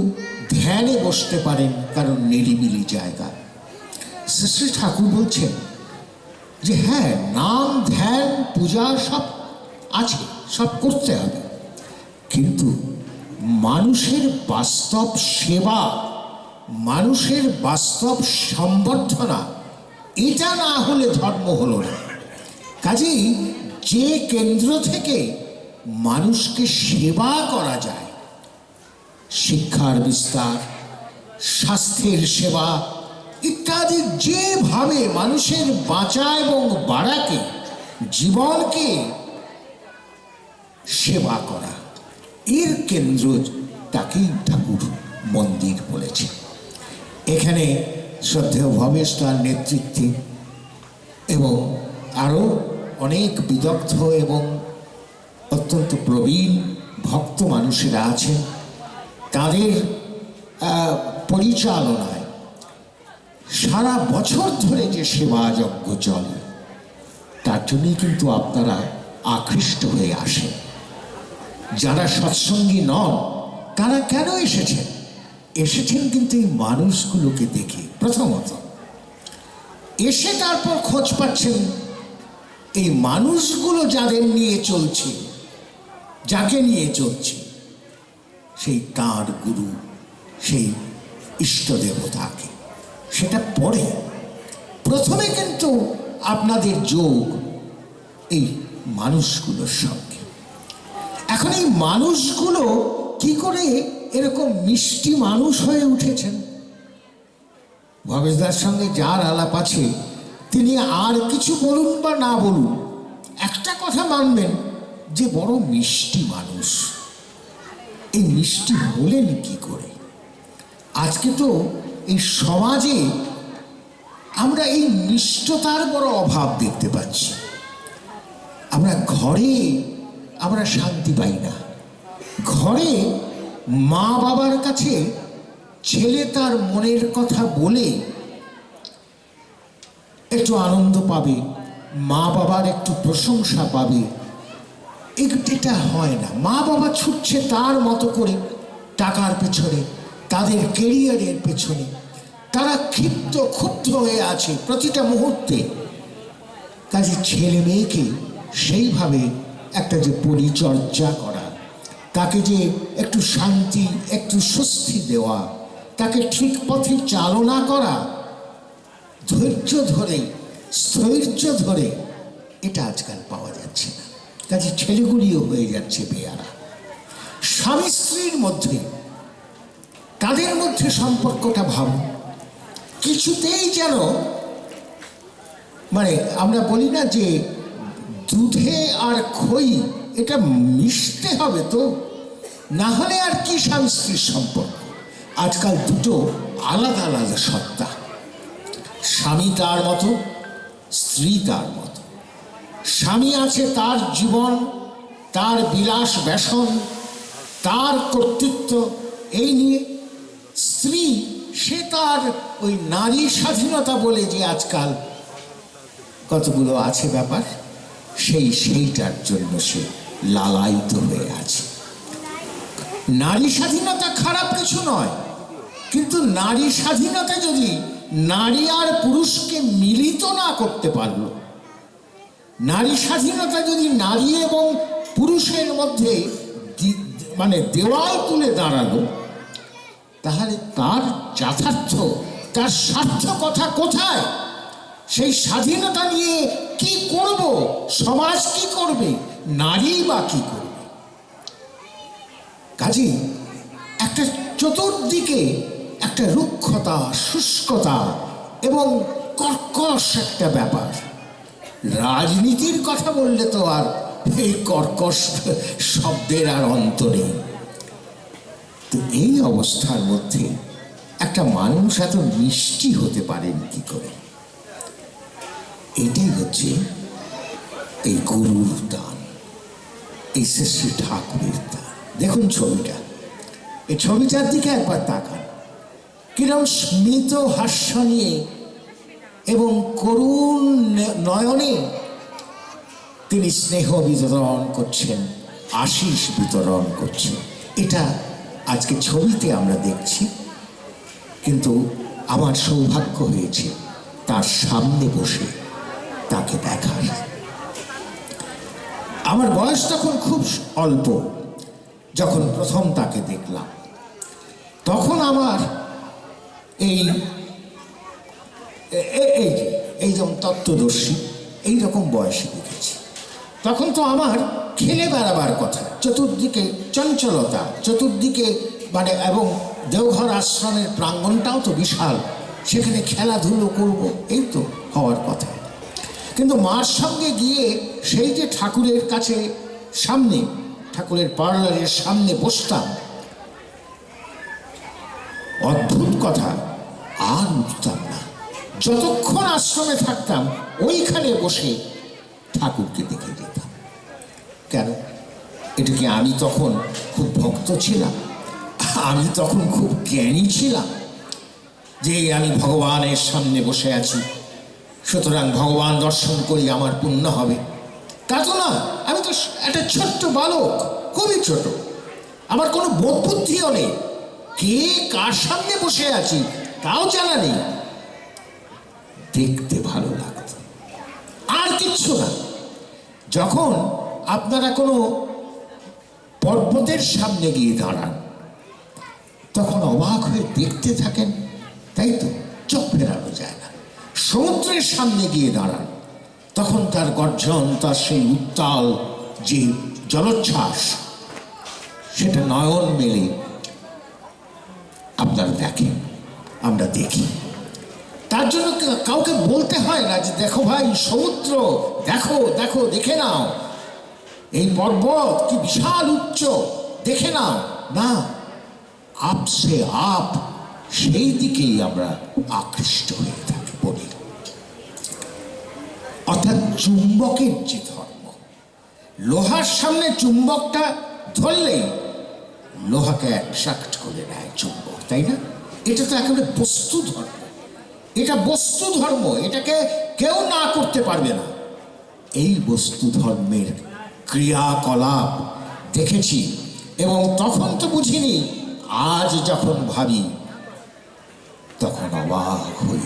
ধ্যানে বসতে পারেন, কারণ নিরিবিলি জায়গা। শ্রী শ্রী ঠাকুর বলছেন যে হ্যাঁ, নাম ধ্যান পূজা সব আছে, সব করতে হবে, কিন্তু মানুষের বাস্তব সেবা, মানুষের বাস্তব সম্বর্ধনা, এটা না হলে ধর্ম হলো না। কাজেই যে কেন্দ্র থেকে মানুষকে সেবা করা যায়, শিক্ষার বিস্তার, স্বাস্থ্যের সেবা ইত্যাদি, যেভাবে মানুষের বাঁচা এবং বাড়াকে, জীবনকে সেবা করা, এর কেন্দ্র তাকেই ঠাকুর মন্দির বলেছে। এখানে শ্রদ্ধেয় ভবেশ তার নেতৃত্বে এবং আরও অনেক বিদগ্ধ এবং অত্যন্ত প্রবীণ ভক্ত মানুষেরা আছেন, তাদের পরিচালনায় সারা বছর ধরে যে সেবা যজ্ঞ চলে, তার জন্যই কিন্তু আপনারা আকৃষ্ট হয়ে আসেন। যারা সৎসঙ্গী নন তারা কেন এসেছেন? এসেছেন কিন্তু এই মানুষগুলোকে দেখে, প্রথমত এসে তারপর খোঁজ পাচ্ছেন এই মানুষগুলো যাদের নিয়ে চলছে, যাকে নিয়ে চলছে, সেই তাঁর গুরু, সেই ইষ্ট দেবতাকে। সেটা পরে, প্রথমে কিন্তু আপনাদের যোগ এই মানুষগুলোর সঙ্গে। এখন এই মানুষগুলো কি করে এরকম মিষ্টি মানুষ হয়ে উঠেছেন? ভবেশদার সঙ্গে যার আলাপ আছে, তিনি আর কিছু বলুন বা না বলুন, একটা কথা মানবেন যে বড় মিষ্টি মানুষ। এই মিষ্টি হলেন কি করে? আজকে তো এই সমাজে আমরা এই মিষ্টতার বড় অভাব দেখতে পাচ্ছি। আমরা ঘরে আমরা শান্তি পাই না। ঘরে মা বাবার কাছে ছেলে তার মনের কথা বলে একটু আনন্দ পাবে, মা বাবার একটু প্রশংসা পাবে, এটা হয় না। মা বাবা ছুটছে তার মতো করে টাকার পেছনে, তাদের কেরিয়ারের পেছনে। তারা ক্ষুব্ধ হয়ে আছে প্রতিটা মুহূর্তে। কাজে ছেলে মেয়েকে সেইভাবে একটা যে পরিচর্যা করা, তাকে যে একটু শান্তি, একটু স্বস্তি দেওয়া, তাকে ঠিক পথে চালনা করা, ধৈর্য ধরে, স্থৈর্য ধরে, এটা আজকাল পাওয়া যাচ্ছে না। কাজে ছেলেগুলিও হয়ে যাচ্ছে বেয়ারা। স্বামী স্ত্রীর মধ্যে, তাদের মধ্যে সম্পর্কটা ভাব কিছুতেই যেন, মানে আমরা বলি না যে দুধে আর খই এটা মিশতে হবে, তো না হলে আর কি স্বামী স্ত্রীর সম্পর্ক? আজকাল দুটো আলাদা আলাদা সত্তা। স্বামী তার মতো, স্ত্রী তার মতো। স্বামী আছে তার জীবন, তার বিলাস ব্যসন, তার কর্তৃত্ব, এই নিয়ে। স্ত্রী সে তার ওই নারী স্বাধীনতা বলে যে আজকাল কতগুলো আছে ব্যাপার, সেইটার জন্য সে লালায়িত হয়ে আছে। নারী স্বাধীনতা খারাপ কিছু নয়, কিন্তু নারী স্বাধীনতা যদি নারী আর পুরুষকে মিলিত না করতে পারল, নারী স্বাধীনতা যদি নারী এবং পুরুষের মধ্যে মানে দেওয়াল তুলে দাঁড়ালো, তাহলে তার যথার্থ, তার সার্থকতা কোথায়? সেই স্বাধীনতা নিয়ে কি করব? সমাজ কি করবে? নারী বা কি করবে? কাজে একটা চতুর্দিকে একটা রুক্ষতা, শুষ্কতা এবং কর্কশ একটা ব্যাপার। রাজনীতির কথা বললে তো আর এই কর্কশ শব্দের আর অন্ত নেই। তো এই অবস্থার মধ্যে একটা মানুষ এত মিষ্টি হতে পারেন কি করে? এটাই হচ্ছে এই গুরুর দান, এই শ্রী ঠাকুরের দান। দেখুন ছবিটা, এই ছবিটার দিকে একবার তাকান, কিরম স্মিত হাস্য নিয়ে এবং করুণ নয়নে তিনি স্নেহ বিতরণ করছেন, আশিস বিতরণ করছেন। এটা আজকে ছবিতে আমরা দেখছি, কিন্তু আমার সৌভাগ্য হয়েছে তার সামনে বসে তাকে দেখার। আমার বয়স তখন খুব অল্প, যখন প্রথম তাকে দেখলাম, তখন আমার এই যেমন তত্ত্বদর্শী, এই রকম বয়সে দেখেছি। তখন তো আমার খেলে বেড়াবার কথা, চতুর্দিকে চঞ্চলতা, চতুর্দিকে মানে, এবং দেওঘর আশ্রমের প্রাঙ্গণটাও তো বিশাল, সেখানে খেলাধুলো করব, এই তো হওয়ার কথা। কিন্তু মার সঙ্গে গিয়ে সেই যে ঠাকুরের কাছে সামনে, ঠাকুরের পার্লারের সামনে বসতাম, অদ্ভুত কথা, আর উঠতাম না। যতক্ষণ আশ্রমে থাকতাম ওইখানে বসে ঠাকুরকে দেখে যেতাম। কেন? এটা কি আমি তখন খুব ভক্ত ছিলাম? আমি তখন খুব জ্ঞানী ছিলাম যে আমি ভগবানের সামনে বসে আছি, সুতরাং ভগবান দর্শন করি আমার পুণ্য হবে? তা তো না। আমি তো একটা ছোট্ট বালক, খুবই ছোট, আমার কোনো বোধ বুদ্ধিও নেই, কে কার সামনে বসে আছি তাও জানা নেই। দেখতে ভালো লাগতো, আর কিচ্ছু না। যখন আপনারা কোনো পর্বতের সামনে গিয়ে দাঁড়ান, তখন অবাক হয়ে দেখতে থাকেন, তাই তো, চোখ ফেরানো যায় না। সমুদ্রের সামনে গিয়ে দাঁড়ান, তখন তার গর্জন, তার সেই উত্তাল যে জলোচ্ছ্বাস, সেটা নয়ন মেলে আপনারা দেখেন, আমরা দেখি। তার জন্য কাউকে বলতে হয় না যে দেখো ভাই সমুদ্র, দেখো দেখো, দেখে নাও এই পর্বত কি বিশাল উচ্চ, দেখে নাও। না, আপ সে আপ সেই দিকেই আমরা আকৃষ্ট হয়ে থাকি, বলি। অর্থাৎ চুম্বকের যে ধর্ম, লোহার সামনে চুম্বকটা ধরলেই লোহাকে অ্যাট্রাক্ট করে নেয় চুম্বক, তাই না? এটা তো একেবারে বস্তু ধর্ম, এটা বস্তু ধর্ম, এটাকে কেউ না করতে পারবে না। এই বস্তু ধর্মের ক্রিয়াকলাপ দেখেছি, এবং তখন তো বুঝিনি, আজ যখন ভাবি তখন অবাক হই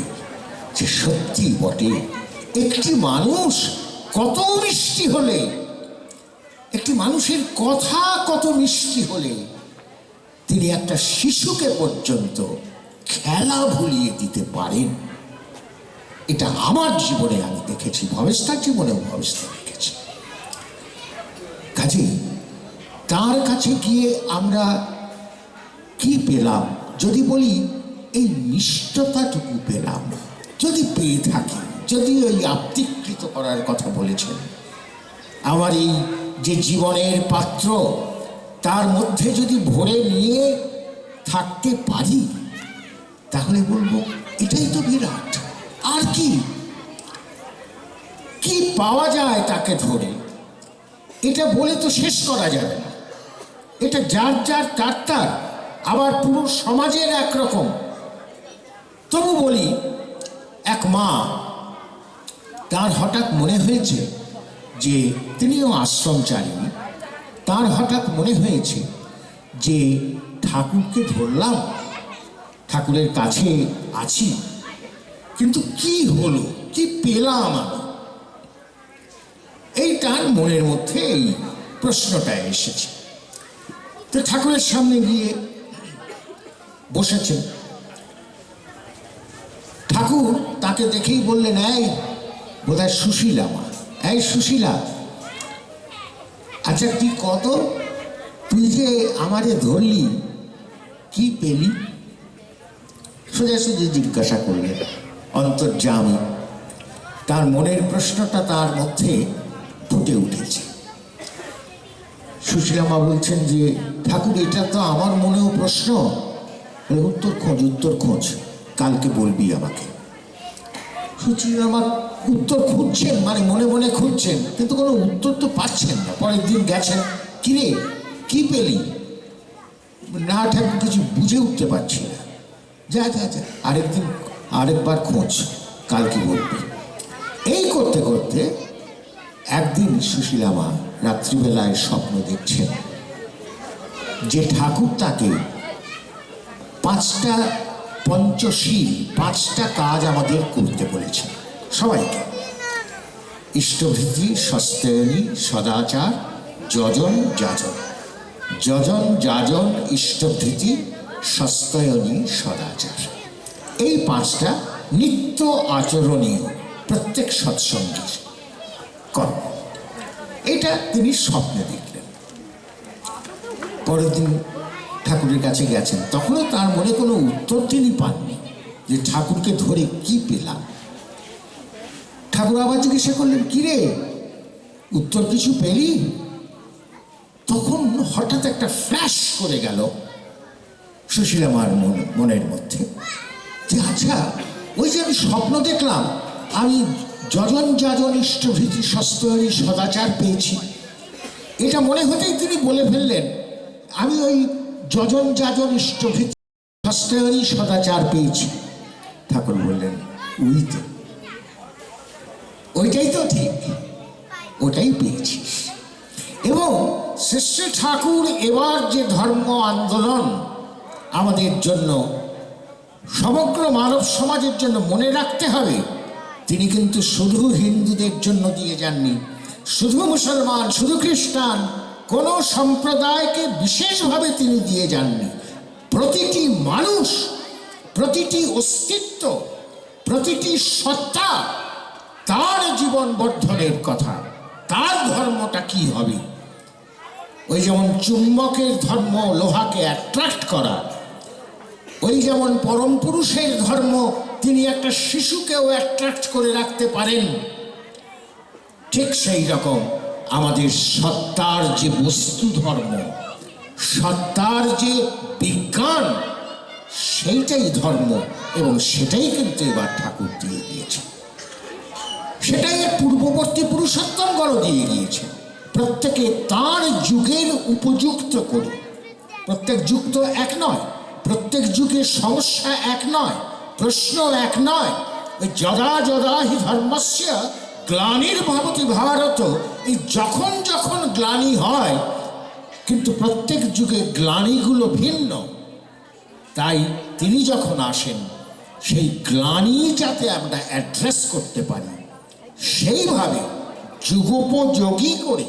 যে সত্যি বটে, একটি মানুষ কত মিষ্টি হলে, একটি মানুষের কথা কত মিষ্টি হলে তিনি একটা শিশুকে পর্যন্ত খেলা ভুলিয়ে দিতে পারেন। এটা আমার জীবনে আমি দেখেছি, ভবেশটার জীবনেও ভবেশটা দেখেছি। কাজে তার কাছে গিয়ে আমরা কি পেলাম? যদি বলি এই নিষ্ঠতাটুকু পেলাম, যদি পেয়ে থাকি, যদি ওই আত্মীকৃত করার কথা বলেছেন, আমার এই যে জীবনের পাত্র, তার মধ্যে যদি ভরে নিয়ে থাকতে পারি, তাহলে বলবো এটাই তো বিরাট। আর কি কি পাওয়া যায় তাকে ধরে, এটা বলে তো শেষ করা যাবে না। এটা যার যার তার, আবার পুরো সমাজের একরকম। তবু বলি, এক মা, তার হঠাৎ মনে হয়েছে যে, তিনিও আশ্রম চালিয়ে, তার হঠাৎ মনে হয়েছে যে ঠাকুরকে ধরলাম, ঠাকুরের কাছে আছি, কিন্তু কি হলো, কি পেলাম আমি? এই তার মনের মধ্যে এই প্রশ্নটা এসেছে। তো ঠাকুরের সামনে গিয়ে বসেছেন। ঠাকুর তাকে দেখেই বললেন, এই বোধহয় সুশীলা মা, এই সুশীলা, আচ্ছা তুই কত, তুই যে আমারে ধরলি, কি পেলি? সোজাসুজি জিজ্ঞাসা করলেন অন্তর্যামী। তার মনের প্রশ্নটা তার মধ্যে ফুটে উঠেছে। সুশীলা মা বলছেন যে, ঠাকুর এটা তো আমার মনেও প্রশ্ন। উত্তর খোঁজ, উত্তর খোঁজ, কালকে বলবি আমাকে। সুশীলা মা উত্তর খুঁজছেন, মানে মনে মনে খুঁজছেন, কিন্তু কোনো উত্তর তো পাচ্ছেন না। পরের দিন গেছেন, কিরে কি পেলি? না ঠাকুর, কিছু বুঝে উঠতে পারছি না। যা যা যা, আরেকদিন আরেকবার খোঁজ, কালকে বলবি। এই করতে করতে একদিন সুশীলা মা রাত্রিবেলায় স্বপ্ন দেখছেন যে ঠাকুর তাকে 5টা পঞ্চশীল, 5টা কাজ আমাদের করতে বলেছেন সবাইকে। ইষ্টভৃতি, সস্তায়নী, সদাচার, যজন, যাজন। যজন, যাজন, ইষ্টভৃতি, সস্তায়নী, সদাচার, এই 5টা নিত্য আচরণীয় প্রত্যেক সৎসঙ্গীর। কর্ম। এটা তিনি স্বপ্নে দেখলেন। পরের দিন ঠাকুরের কাছে গেছেন, তখনও তার মনে কোনো উত্তর তিনি পাননি যে ঠাকুরকে ধরে কি পেলাম। ঠাকুর আবার জিজ্ঞাসা করলেন, কিরে উত্তর কিছু পেলি? তখন হঠাৎ একটা ফ্ল্যাশ করে গেল সুশীলামার মনের মধ্যে যে আচ্ছা, ওই যে আমি স্বপ্ন দেখলাম আমি যজন যাজন ইষ্টভীতি সস্তরী সদাচার পেয়েছি, এটা মনে হতেই তিনি বলে ফেললেন আমি ওই যজন যাজন ইষ্টভীতি সস্তরী সদাচার পেয়েছি। ঠাকুর বললেন ওইটাই তো ঠিক, ওটাই পেয়েছিস। এবং শ্রেষ্ঠ ঠাকুর এবার যে ধর্ম আন্দোলন আমাদের জন্য, সমগ্র মানব সমাজের জন্য মনে রাখতে হবে, তিনি কিন্তু শুধু হিন্দুদের জন্য দিয়ে যাননি, শুধু মুসলমান, শুধু খ্রিস্টান, কোনো সম্প্রদায়কে বিশেষভাবে তিনি দিয়ে যাননি। প্রতিটি মানুষ, প্রতিটি অস্তিত্ব, প্রতিটি সত্তা, তার জীবন বর্ধনের কথা, তার ধর্মটা কি হবে। ওই যেমন চুম্বকের ধর্ম লোহাকে অ্যাট্রাক্ট করা, ওই যেমন পরম পুরুষের ধর্ম তিনি একটা শিশুকেও অ্যাট্রাক্ট করে রাখতে পারেন, ঠিক সেই রকম আমাদের সত্তার যে বস্তু ধর্ম, সত্তার যে বিজ্ঞান, সেইটাই ধর্ম। এবং সেটাই কিন্তু এবার ঠাকুর দিয়ে দিয়েছে, সেটাই এর পূর্ববর্তী পুরুষোত্তমগণ দিয়ে গিয়েছে। প্রত্যেকে তার যুগের উপযুক্ত করে, প্রত্যেক যুগ তো এক নয়, প্রত্যেক যুগের সমস্যা এক নয়, প্রশ্ন এক নয়। যদা যদা হি ধর্মস্য গ্লানির্ভবতি ভারত, এই যখন যখন গ্লানি হয়, কিন্তু প্রত্যেক যুগে গ্লানিগুলো ভিন্ন। তাই তিনি যখন আসেন সেই গ্লানি যাতে আমরা অ্যাড্রেস করতে পারি, সেইভাবে যুগোপযোগী করে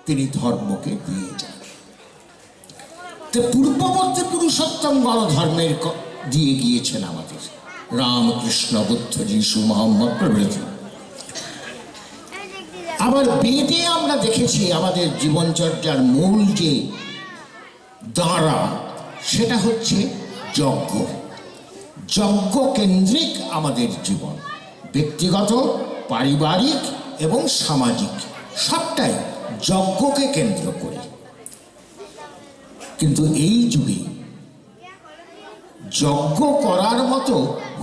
তিনি ধর্মকে দিয়ে যান। তো পূর্ববর্তী পুরুষোত্তম গণধর্মের দিয়ে গিয়েছেন আমাদের রামকৃষ্ণ, বুদ্ধ, যিশু, মোহাম্মদ প্রভৃতি। আবার বেদে আমরা দেখেছি আমাদের জীবনচর্যার মূল যে দ্বারা, সেটা হচ্ছে যজ্ঞ। যজ্ঞ কেন্দ্রিক আমাদের জীবন, ব্যক্তিগত, পারিবারিক এবং সামাজিক, সবটাই যজ্ঞকে কেন্দ্র করে। কিন্তু এই যুগে যজ্ঞ করার মতো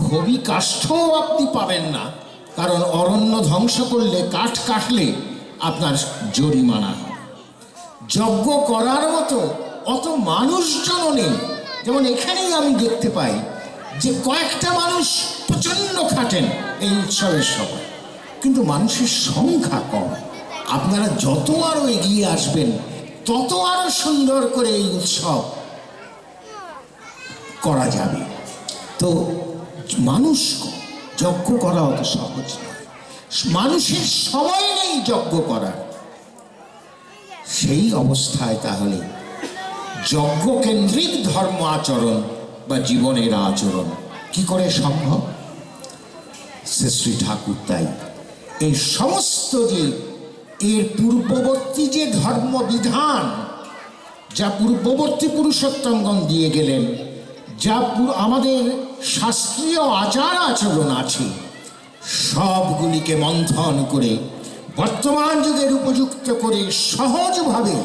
হবি কাষ্ঠও আপনি পাবেন না, কারণ অরণ্য ধ্বংস করলে, কাঠ কাটলে আপনার জরিমানা হয়। যজ্ঞ করার মতো অত মানুষজনও নেই। যেমন এখানেই আমি দেখতে পাই যে কয়েকটা মানুষ প্রচণ্ড খাটেন এই উৎসবের সময়, কিন্তু মানুষের সংখ্যা কম। আপনারা যত আরো এগিয়ে আসবেন, তত আরো সুন্দর করে এই উৎসব করা যাবে। তো মানুষ যজ্ঞ করা অত সহজ নয়, মানুষের সময় নেই যজ্ঞ করার। সেই অবস্থায় তাহলে যজ্ঞ কেন্দ্রিক ধর্ম আচরণ বা জীবনের আচরণ কি করে সম্ভব? শ্রী ঠাকুর তাই এই সমস্ত যে এর পূর্ববর্তী যে ধর্মবিধান, যা পূর্ববর্তী পুরুষোত্তমগণ দিয়ে গেলেন, যা আমাদের শাস্ত্রীয় আচার আচরণ আছে, সবগুলিকে মন্থন করে বর্তমান যুগের উপযুক্ত করে সহজভাবে,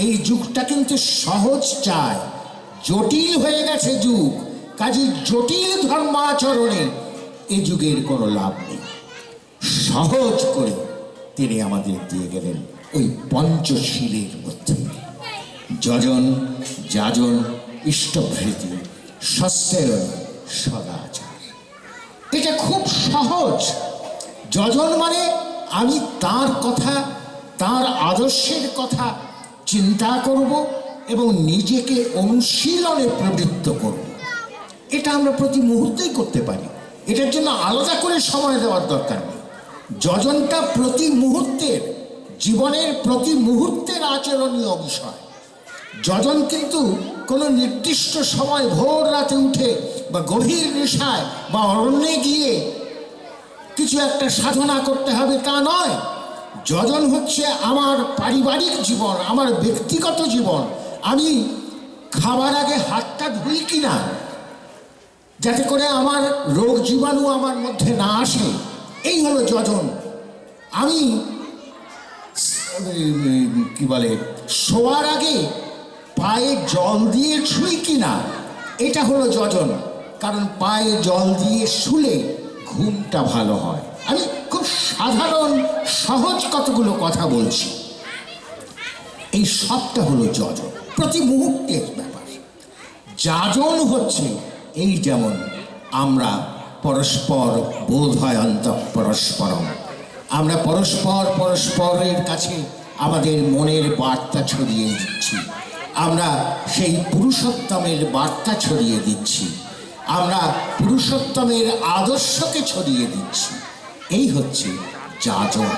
এই যুগটা কিন্তু সহজ চায়, জটিল হয়ে গেছে যুগ, কাজে জটিল ধর্মাচরণে এই যুগের কোনো লাভ নেই। সহজ করে তিনি আমাদের দিয়ে গেলেন ওই পঞ্চশীলের মধ্যে যজন যাজন ইষ্টভৃতি সস্তেরণ সদাচার। এটা খুব সহজ। যজন মানে আমি তার কথা, তার আদর্শের কথা চিন্তা করব এবং নিজেকে অনুশীলনে প্রবৃত্ত করব। এটা আমরা প্রতি মুহূর্তেই করতে পারি, এটার জন্য আলাদা করে সময় দেওয়ার দরকার নেই। যজনটা প্রতি মুহূর্তের, জীবনের প্রতি মুহূর্তের আচরণীয় বিষয়। যজন কিন্তু কোনো নির্দিষ্ট সময় ভোর রাতে উঠে বা গভীর নেশায় বা অরণ্যে গিয়ে কিছু একটা সাধনা করতে হবে তা নয়। যজন হচ্ছে আমার পারিবারিক জীবন, আমার ব্যক্তিগত জীবন। আমি খাবার আগে হাতটা ধুই কিনা, যাতে করে আমার রোগ জীবাণু আমার মধ্যে না আসে, এই হলো যজন। আমি কি বলে শোয়ার আগে পায়ে জল দিয়ে শুই কিনা, এটা হলো যজন। কারণ পায়ে জল দিয়ে শুলে ঘুমটা ভালো হয়। আমি খুব সাধারণ সহজ কতগুলো কথা বলছি, এই সবটা হলো যজন, প্রতি মুহূর্তের ব্যাপার। যাজন হচ্ছে এই যেমন আমরা পরস্পর বোধ হয় অন্তঃ পরস্পরম, আমরা পরস্পর পরস্পরের কাছে আমাদের মনের বার্তা ছড়িয়ে দিচ্ছি, আমরা সেই পুরুষোত্তমের বার্তা ছড়িয়ে দিচ্ছি, আমরা পুরুষোত্তমের আদর্শকে ছড়িয়ে দিচ্ছি। এই হচ্ছে যাজন।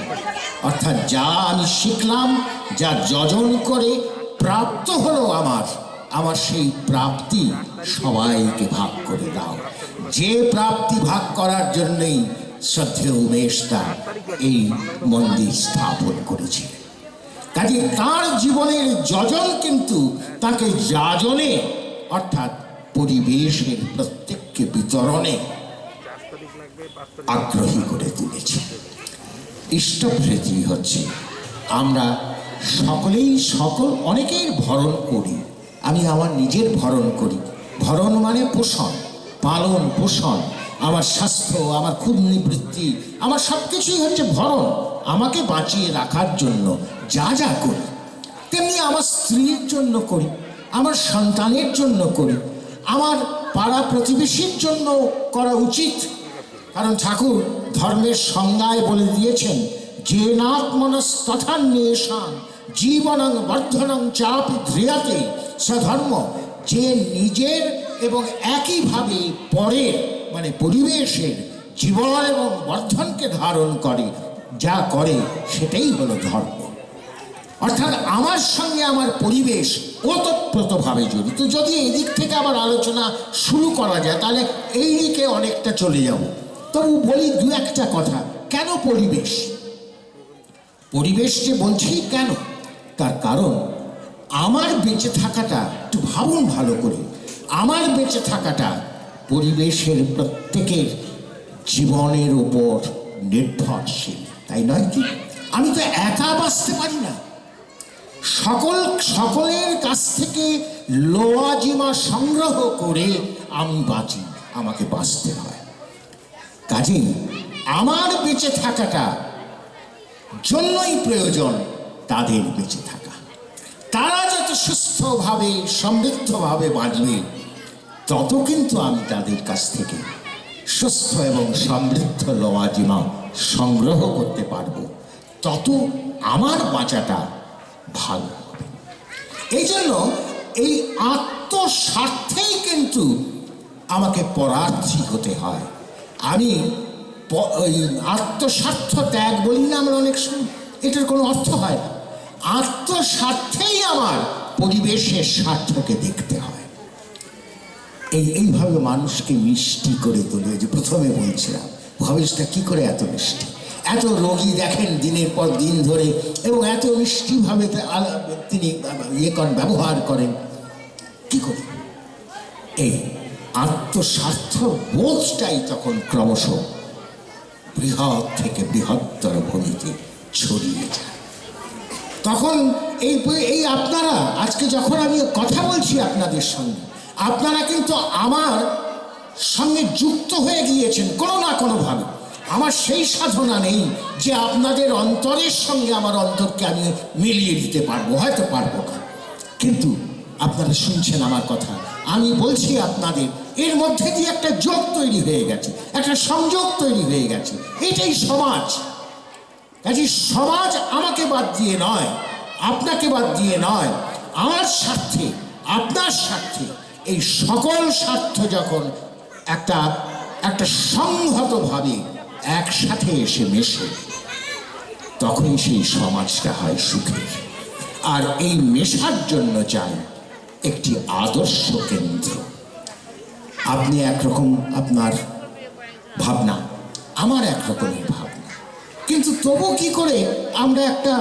অর্থাৎ যা আমি শিখলাম, যা যজন করে প্রাপ্ত হলো আমার সেই প্রাপ্তি সবাইকে ভাগ করে দাও। যে প্রাপ্তি ভাগ করার জন্যই শ্রদ্ধেয় উমেশদা এই মন্দির স্থাপন করেছিলেন। কাজে তার জীবনের যজন কিন্তু তাকে যাজনে অর্থাৎ পরিবেশের প্রত্যেককে বিতরণে আগ্রহী করে তুলেছে। ইষ্টপ্রীতি হচ্ছে আমরা সকলেই অনেকের ভরণ করি, আমি আমার নিজের ভরণ করি। ভরণ মানে পোষণ, পালন পোষণ, আমার স্বাস্থ্য, আমার ক্ষুদ নিবৃত্তি, আমার সব কিছুই হচ্ছে ভরণ। আমাকে বাঁচিয়ে রাখার জন্য যা যা করি, তেমনি আমার স্ত্রীর জন্য করি, আমার সন্তানের জন্য করি, আমার পাড়া প্রতিবেশীর জন্য করা উচিত। কারণ ঠাকুর ধর্মের সংজ্ঞায় বলে দিয়েছেন, যে নাত্মনস্তথান্বেষাং জীবনং বর্ধনং চাপি ধ্রিয়াতে সধর্ম। যে নিজের এবং একইভাবে পরের মানে পরিবেশের জীবন এবং বর্ধনকে ধারণ করে, যা করে সেটাই হলো ধর্ম। অর্থাৎ আমার সঙ্গে আমার পরিবেশ ওতপ্রোতভাবে জড়িত। যদি এদিক থেকে আবার আলোচনা শুরু করা যায় তাহলে এই দিকে অনেকটা চলে যাব। তবু বলি দু একটা কথা। কেন পরিবেশ? পরিবেশ যে বলছি কেন, তার কারণ আমার বেঁচে থাকাটা, একটু ভাবুন ভালো করে, আমার বেঁচে থাকাটা পরিবেশের প্রত্যেকের জীবনের উপর নির্ভরশীল, তাই নয় কি? আমি তো একা বাঁচতে পারি না, সকলের কাছ থেকে লোয়াজিমা সংগ্রহ করে আমি বাঁচি, আমাকে বাঁচতে হয়। কাজেই আমার বেঁচে থাকাটা জন্যই প্রয়োজন তাদের বেঁচে থাকা। তারা যত সুস্থভাবে সমৃদ্ধভাবে বাঁচবে, তত কিন্তু আমি তাদের কাছ থেকে সুস্থ এবং সমৃদ্ধ লওয়াজিমা সংগ্রহ করতে পারবো, তত আমার বাঁচাটা ভালো হবে। এই জন্য এই আত্মস্বার্থেই কিন্তু আমাকে পরার্থী হতে হয়। আমি ওই আত্মস্বার্থ ত্যাগ বলি না আমরা অনেক সময়, এটার কোনো অর্থ হয় না। আত্মস্বার্থেই আমার পরিবেশের স্বার্থকে দেখতে হয়। এইভাবে মানুষকে মিষ্টি করে তোলে। যে প্রথমে বলছিলাম ভবেশটা কি করে এত মিষ্টি, এত রোগী দেখেন দিনের পর দিন ধরে, এবং এত মিষ্টিভাবে তিনি ব্যবহার করেন কি করে? এই আত্মস্বার্থ বোধটাই তখন ক্রমশ বৃহৎ থেকে বৃহত্তর ভূমিতে ছড়িয়ে যায়। তখন এই আপনারা আজকে যখন আমি কথা বলছি আপনাদের সঙ্গে, আপনারা কিন্তু আমার সঙ্গে যুক্ত হয়ে গিয়েছেন কোনো না কোনোভাবে। আমার সেই সাধনা নেই যে আপনাদের অন্তরের সঙ্গে আমার অন্তরকে আমি মিলিয়ে দিতে পারবো, হয়তো পারবো না, কিন্তু আপনারা শুনছেন আমার কথা, আমি বলছি আপনাদের এর মধ্যে দিয়ে একটা যোগ তৈরি হয়ে গেছে, একটা সংযোগ তৈরি হয়ে গেছে। এটাই সমাজ। কাজে সমাজ আমাকে বাদ দিয়ে নয়, আপনাকে বাদ দিয়ে নয়, আমার স্বার্থে, আপনার স্বার্থে, এই সকল স্বার্থ যখন একটা সংহতভাবে একসাথে এসে মেশে, তখনই সেই সমাজটা হয় সুখের। আর এই মেশার জন্য চাই একটি আদর্শ কেন্দ্র। আপনি একরকম আপনার ভাবনা, আমার একরকমের ভাবনা, কিন্তু তবু কি করে আমরা একটা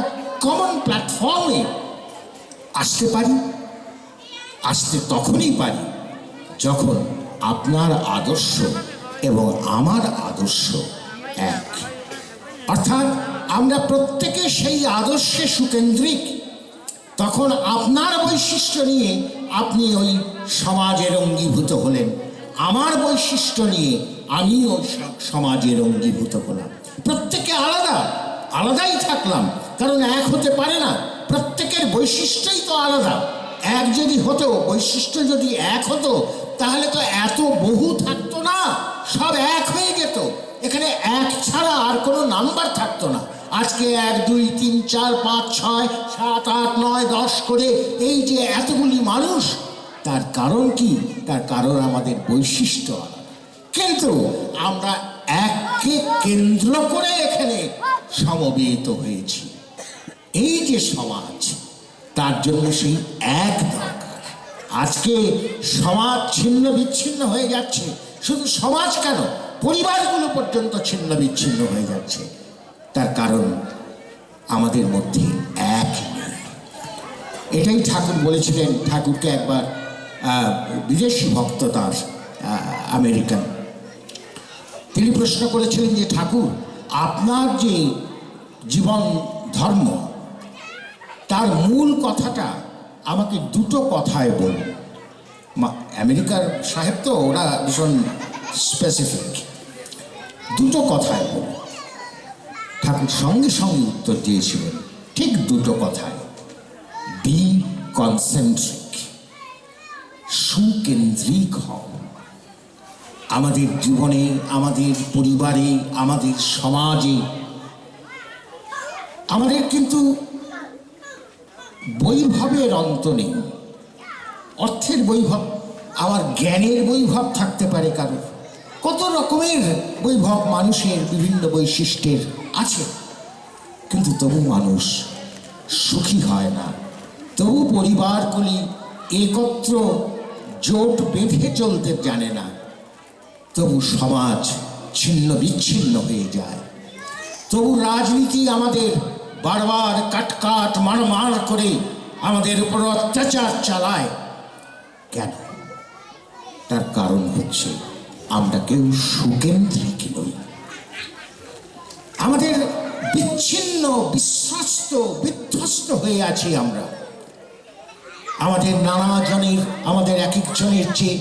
কমন প্ল্যাটফর্মে আসতে পারি? আসতে তখনই পারি যখন আপনার আদর্শ এবং আমার আদর্শ এক, অর্থাৎ আমরা প্রত্যেকে সেই আদর্শে সুকেন্দ্রিক। তখন আপনার বৈশিষ্ট্য নিয়ে আপনি ওই সমাজের অঙ্গীভূত হলেন, আমার বৈশিষ্ট্য নিয়ে আমিও সমাজের অঙ্গীভূত হলাম। প্রত্যেকে আলাদা, আলাদাই থাকলাম, কারণ এক হতে পারে না। প্রত্যেকের বৈশিষ্ট্যই তো আলাদা। এক যদি হতো, বৈশিষ্ট্য যদি এক হতো, তাহলে তো এত বহু থাকতো না, সব এক হয়ে যেত। এখানে এক ছাড়া আর কোনো নাম্বার থাকতো না। আজকে 1 2 3 4 5 6 7 8 9 10 করে এই যে এতগুলি মানুষ, তার কারণ কি? তার কারণ আমাদের বৈশিষ্ট্য আলাদা, কিন্তু আমরা এককে কেন্দ্র করে এখানে সমবেত হয়েছি। এই যে সমাজ, তার জন্য সেই এক দরকার। আজকে সমাজ ছিন্ন বিচ্ছিন্ন হয়ে যাচ্ছে। শুধু সমাজ কেন, পরিবারগুলো পর্যন্ত ছিন্ন বিচ্ছিন্ন হয়ে যাচ্ছে। তার কারণ আমাদের মধ্যে এক নেই। এটাই ঠাকুর বলেছিলেন। ঠাকুরকে একবার বিদেশি ভক্ত, তার আমেরিকান, তিনি প্রশ্ন করেছিলেন যে ঠাকুর, আপনার যে জীবন ধর্ম, তার মূল কথাটা আমাকে দুটো কথায় বলুন। আমেরিকার সাহেব তো ওরা ভীষণ স্পেসিফিক, দুটো কথায় বলুন। ঠাকুর সঙ্গে সঙ্গে উত্তর দিয়েছিলেন ঠিক দুটো কথায়, বি কনসেন্ট্রিক, সুকেন্দ্রিক হও। আমাদের জীবনে, আমাদের পরিবারে, আমাদের সমাজে আমাদের কিন্তু বৈভবের অন্ত নেই। অর্থের বৈভব, আমার জ্ঞানের বৈভব থাকতে পারে কারো, কত রকমের বৈভব মানুষের বিভিন্ন বৈশিষ্ট্যের আছে, কিন্তু তবু মানুষ সুখী হয় না। তবু পরিবারগুলি একত্র জোট বেঁধে চলতে জানে না। তবু সমাজ ছিন্ন বিচ্ছিন্ন হয়ে যায়। তবু রাজনীতি আমাদের বারবার কাটকাট মারমার করে আমাদের উপর অত্যাচার চালায়। কেন? তার কারণ হচ্ছে আমরা কেউ সুকেন্দ্রিক নই। আমাদের বিচ্ছিন্ন, বিশ্বস্ত, বিধ্বস্ত হয়ে আছি আমরা। আমাদের নানা জনের, আমাদের এক একজনের চেয়ে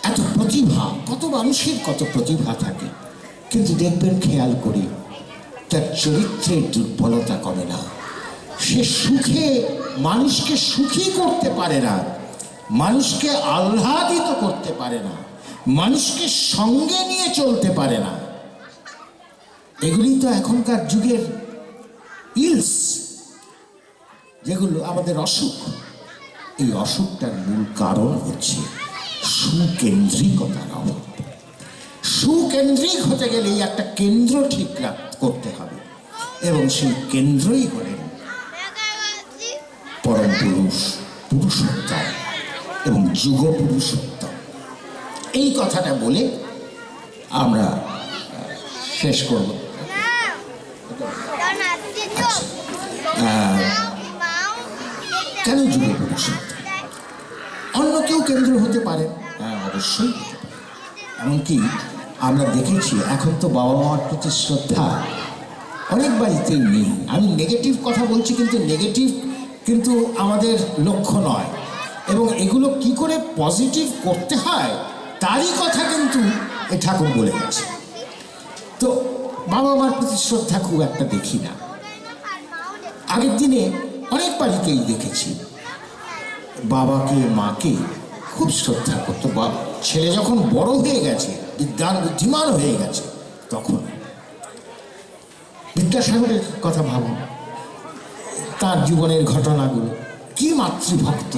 এত প্রতিভা, কত মানুষের কত প্রতিভা থাকে, কিন্তু দেখবেন খেয়াল করি তার চরিত্রের দুর্বলতা কমে না। সে সুখে মানুষকে সুখী করতে পারে না, মানুষকে আহ্লাদিত করতে পারে না, মানুষকে সঙ্গে নিয়ে চলতে পারে না। এগুলি তো এখনকার যুগের ইলস, যেগুলো আমাদের অসুখ। এই অসুখটার মূল কারণ হচ্ছে সুকেন্দ্রিকতার অভাব। সুকেন্দ্রিক হতে গেলে একটা কেন্দ্র ঠিক করতে হবে, এবং সেই কেন্দ্রই হলেন পরম পুরুষ, পুরুষোত্তম এবং যুগ পুরুষোত্তম। এই কথাটা বলে আমরা শেষ করব। কেন যুগ পুরুষোত্তম? অন্য কেউ কেন্দ্র হতে পারে, হ্যাঁ অবশ্যই হতে পারে। এমনকি আমরা দেখেছি এখন তো বাবা মার প্রতি শ্রদ্ধা অনেক বাড়িতেই নেই। আমি নেগেটিভ কথা বলছি, কিন্তু নেগেটিভ কিন্তু আমাদের লক্ষ্য নয়, এবং এগুলো কি করে পজিটিভ করতে হয় তারই কথা কিন্তু এই ঠাকুর বলে গেছে। তো বাবা মার প্রতি শ্রদ্ধা খুব একটা দেখি না। আগের দিনে অনেক বাড়িতেই দেখেছি বাবাকে মাকে খুব শ্রদ্ধা করতো। ছেলে যখন বড় হয়ে গেছে, বিদ্যান বুদ্ধিমান হয়ে গেছে, তখন বিদ্যাসাগরের কথা ভাবুন, তার জীবনের ঘটনাগুলো, কি মাতৃভক্ত,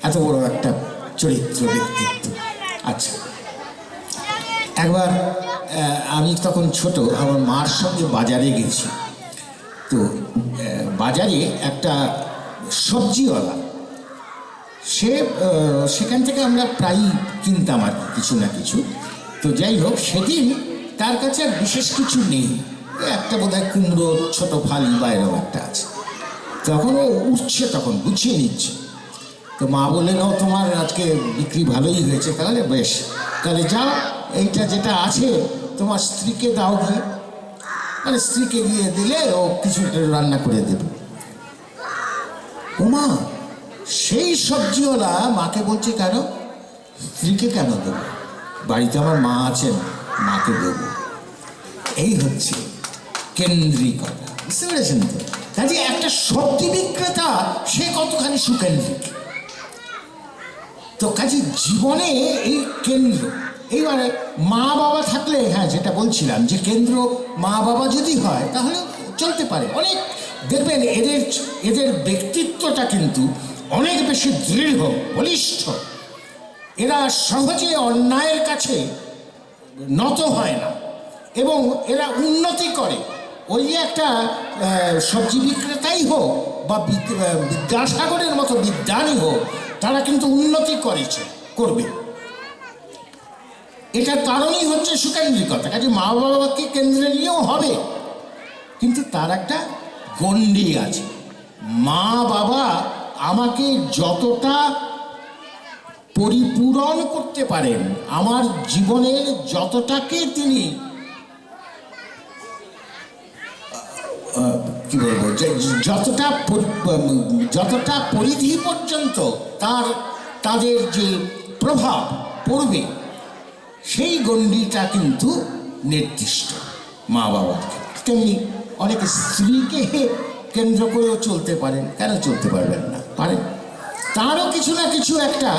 এত বড় একটা চরিত্র, ব্যক্তিত্ব। আচ্ছা, একবার আমি তখন ছোট, আমার মার সঙ্গে বাজারে গেছি। তো বাজারে একটা সবজিওয়ালা, সেখান থেকে আমরা প্রায়ই কিনতাম আর কিছু না কিছু। তো যাই হোক, সেদিন তার কাছে আর বিশেষ কিছু নেই, একটা বোধহয় কুমড়ো ছোট ফালি বাইরেও একটা আছে। তখন ও উঠছে, তখন গুছিয়ে নিচ্ছে। তো মা বললেন, ও তোমার আজকে বিক্রি ভালোই হয়েছে, তাহলে বেশ, তাহলে যাও এইটা যেটা আছে তোমার স্ত্রীকে দাও গিয়ে। মানে স্ত্রীকে গিয়ে দিলে ও কিছু রান্না করে দেবে। ও মা, সেই সবজিওয়ালা মাকে বলছে, কেন স্ত্রীকে কেন দেবো, বাড়িতে আমার মা আছেন, মাকে দেবো। এই হচ্ছে কেন্দ্রিকতা, বুঝতে পেরেছেন তো? কাজে একটা সবজি বিক্রেতা সে কতখানি সুকেন্দ্রিক। তো কাজে জীবনে এই কেন্দ্র, এইবারে মা বাবা থাকলে, হ্যাঁ যেটা বলছিলাম যে কেন্দ্র মা বাবা যদি হয় তাহলে চলতে পারে। অনেক দেখবেন এদের ব্যক্তিত্বটা কিন্তু অনেক বেশি দৃঢ়, বলিষ্ঠ। এরা সহজে অন্যায়ের কাছে নত হয় না এবং এরা উন্নতি করে। ওই একটা সবজি বিক্রেতাই হোক বা বিদ্যাসাগরের মতো বিদ্বানই হোক, তারা কিন্তু উন্নতি করবে। এটার কারণই হচ্ছে সুকেন্দ্রিকতা। কাজে মা বাবাকে কেন্দ্রে নিয়েও হবে, কিন্তু তার একটা গণ্ডি আছে। মা বাবা আমাকে যতটা পরিপূরণ করতে পারেন, আমার জীবনের যতটাকে তিনি কি বলবো, যতটা পরিধি পর্যন্ত তাদের যে প্রভাব পড়বে, সেই গণ্ডিটা কিন্তু নির্দিষ্ট মা বাবার। তেমনি অনেকে স্ত্রীকে কেন্দ্র করেও চলতে পারেন, কেন চলতে পারবেন না, পারেন। তারও কিছু না কিছু একটা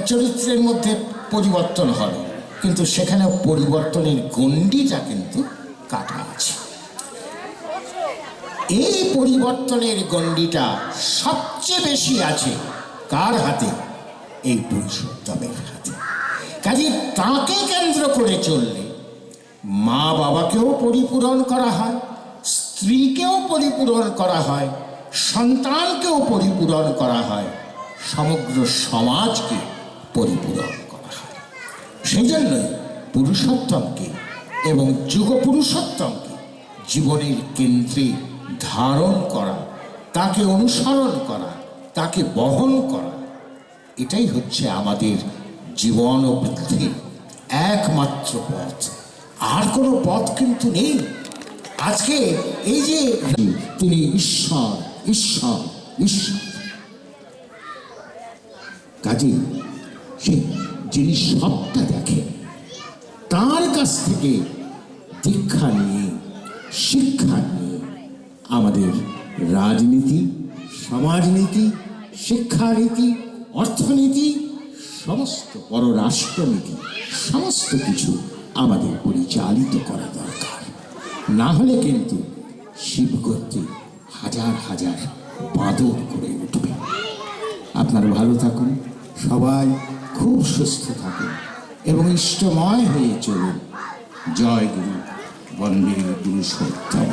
চরিত্রের মধ্যে পরিবর্তন হবে, কিন্তু সেখানে পরিবর্তনের গণ্ডিটা কিন্তু কাটা আছে। এই পরিবর্তনের গণ্ডিটা সবচেয়ে বেশি আছে কার হাতে? এই পুরুষোত্তমের হাতে। কাজে তাকে কেন্দ্র করে চললে মা বাবাকেও পরিপূরণ করা হয়, স্ত্রীকেও পরিপূরণ করা হয়, সন্তানকেও পরিপূরণ করা হয়, সমগ্র সমাজকে পরিপূরণ করা হয়। সেই জন্যই পুরুষোত্তমকে এবং যুগ পুরুষোত্তমকে জীবনের কেন্দ্রে ধারণ করা, তাকে অনুসরণ করা, তাকে বহন করা, এটাই হচ্ছে আমাদের জীবন ও বৃদ্ধির একমাত্র পথ। আর কোনো পথ কিন্তু নেই। আজকে এই যে তিনি ঈশ্বর ঈশ্বর ঈশ্বর, কাজে সে যিনি সবটা দেখেন, তার কাছ থেকে দীক্ষা নিয়ে, শিক্ষা নিয়ে আমাদের রাজনীতি, সমাজনীতি, শিক্ষানীতি, অর্থনীতি, সমস্ত পররাষ্ট্রনীতি, সমস্ত কিছু আমাদের পরিচালিত করা দরকার। না হলে কিন্তু শিবগর্তে হাজার হাজার বাদর করে উঠবে। আপনারা ভালো থাকুন, সবাই খুব সুস্থ থাকুন এবং ইষ্টময় হয়ে চলুন। জয় গুরু, বন্দে পুরুষোত্তম।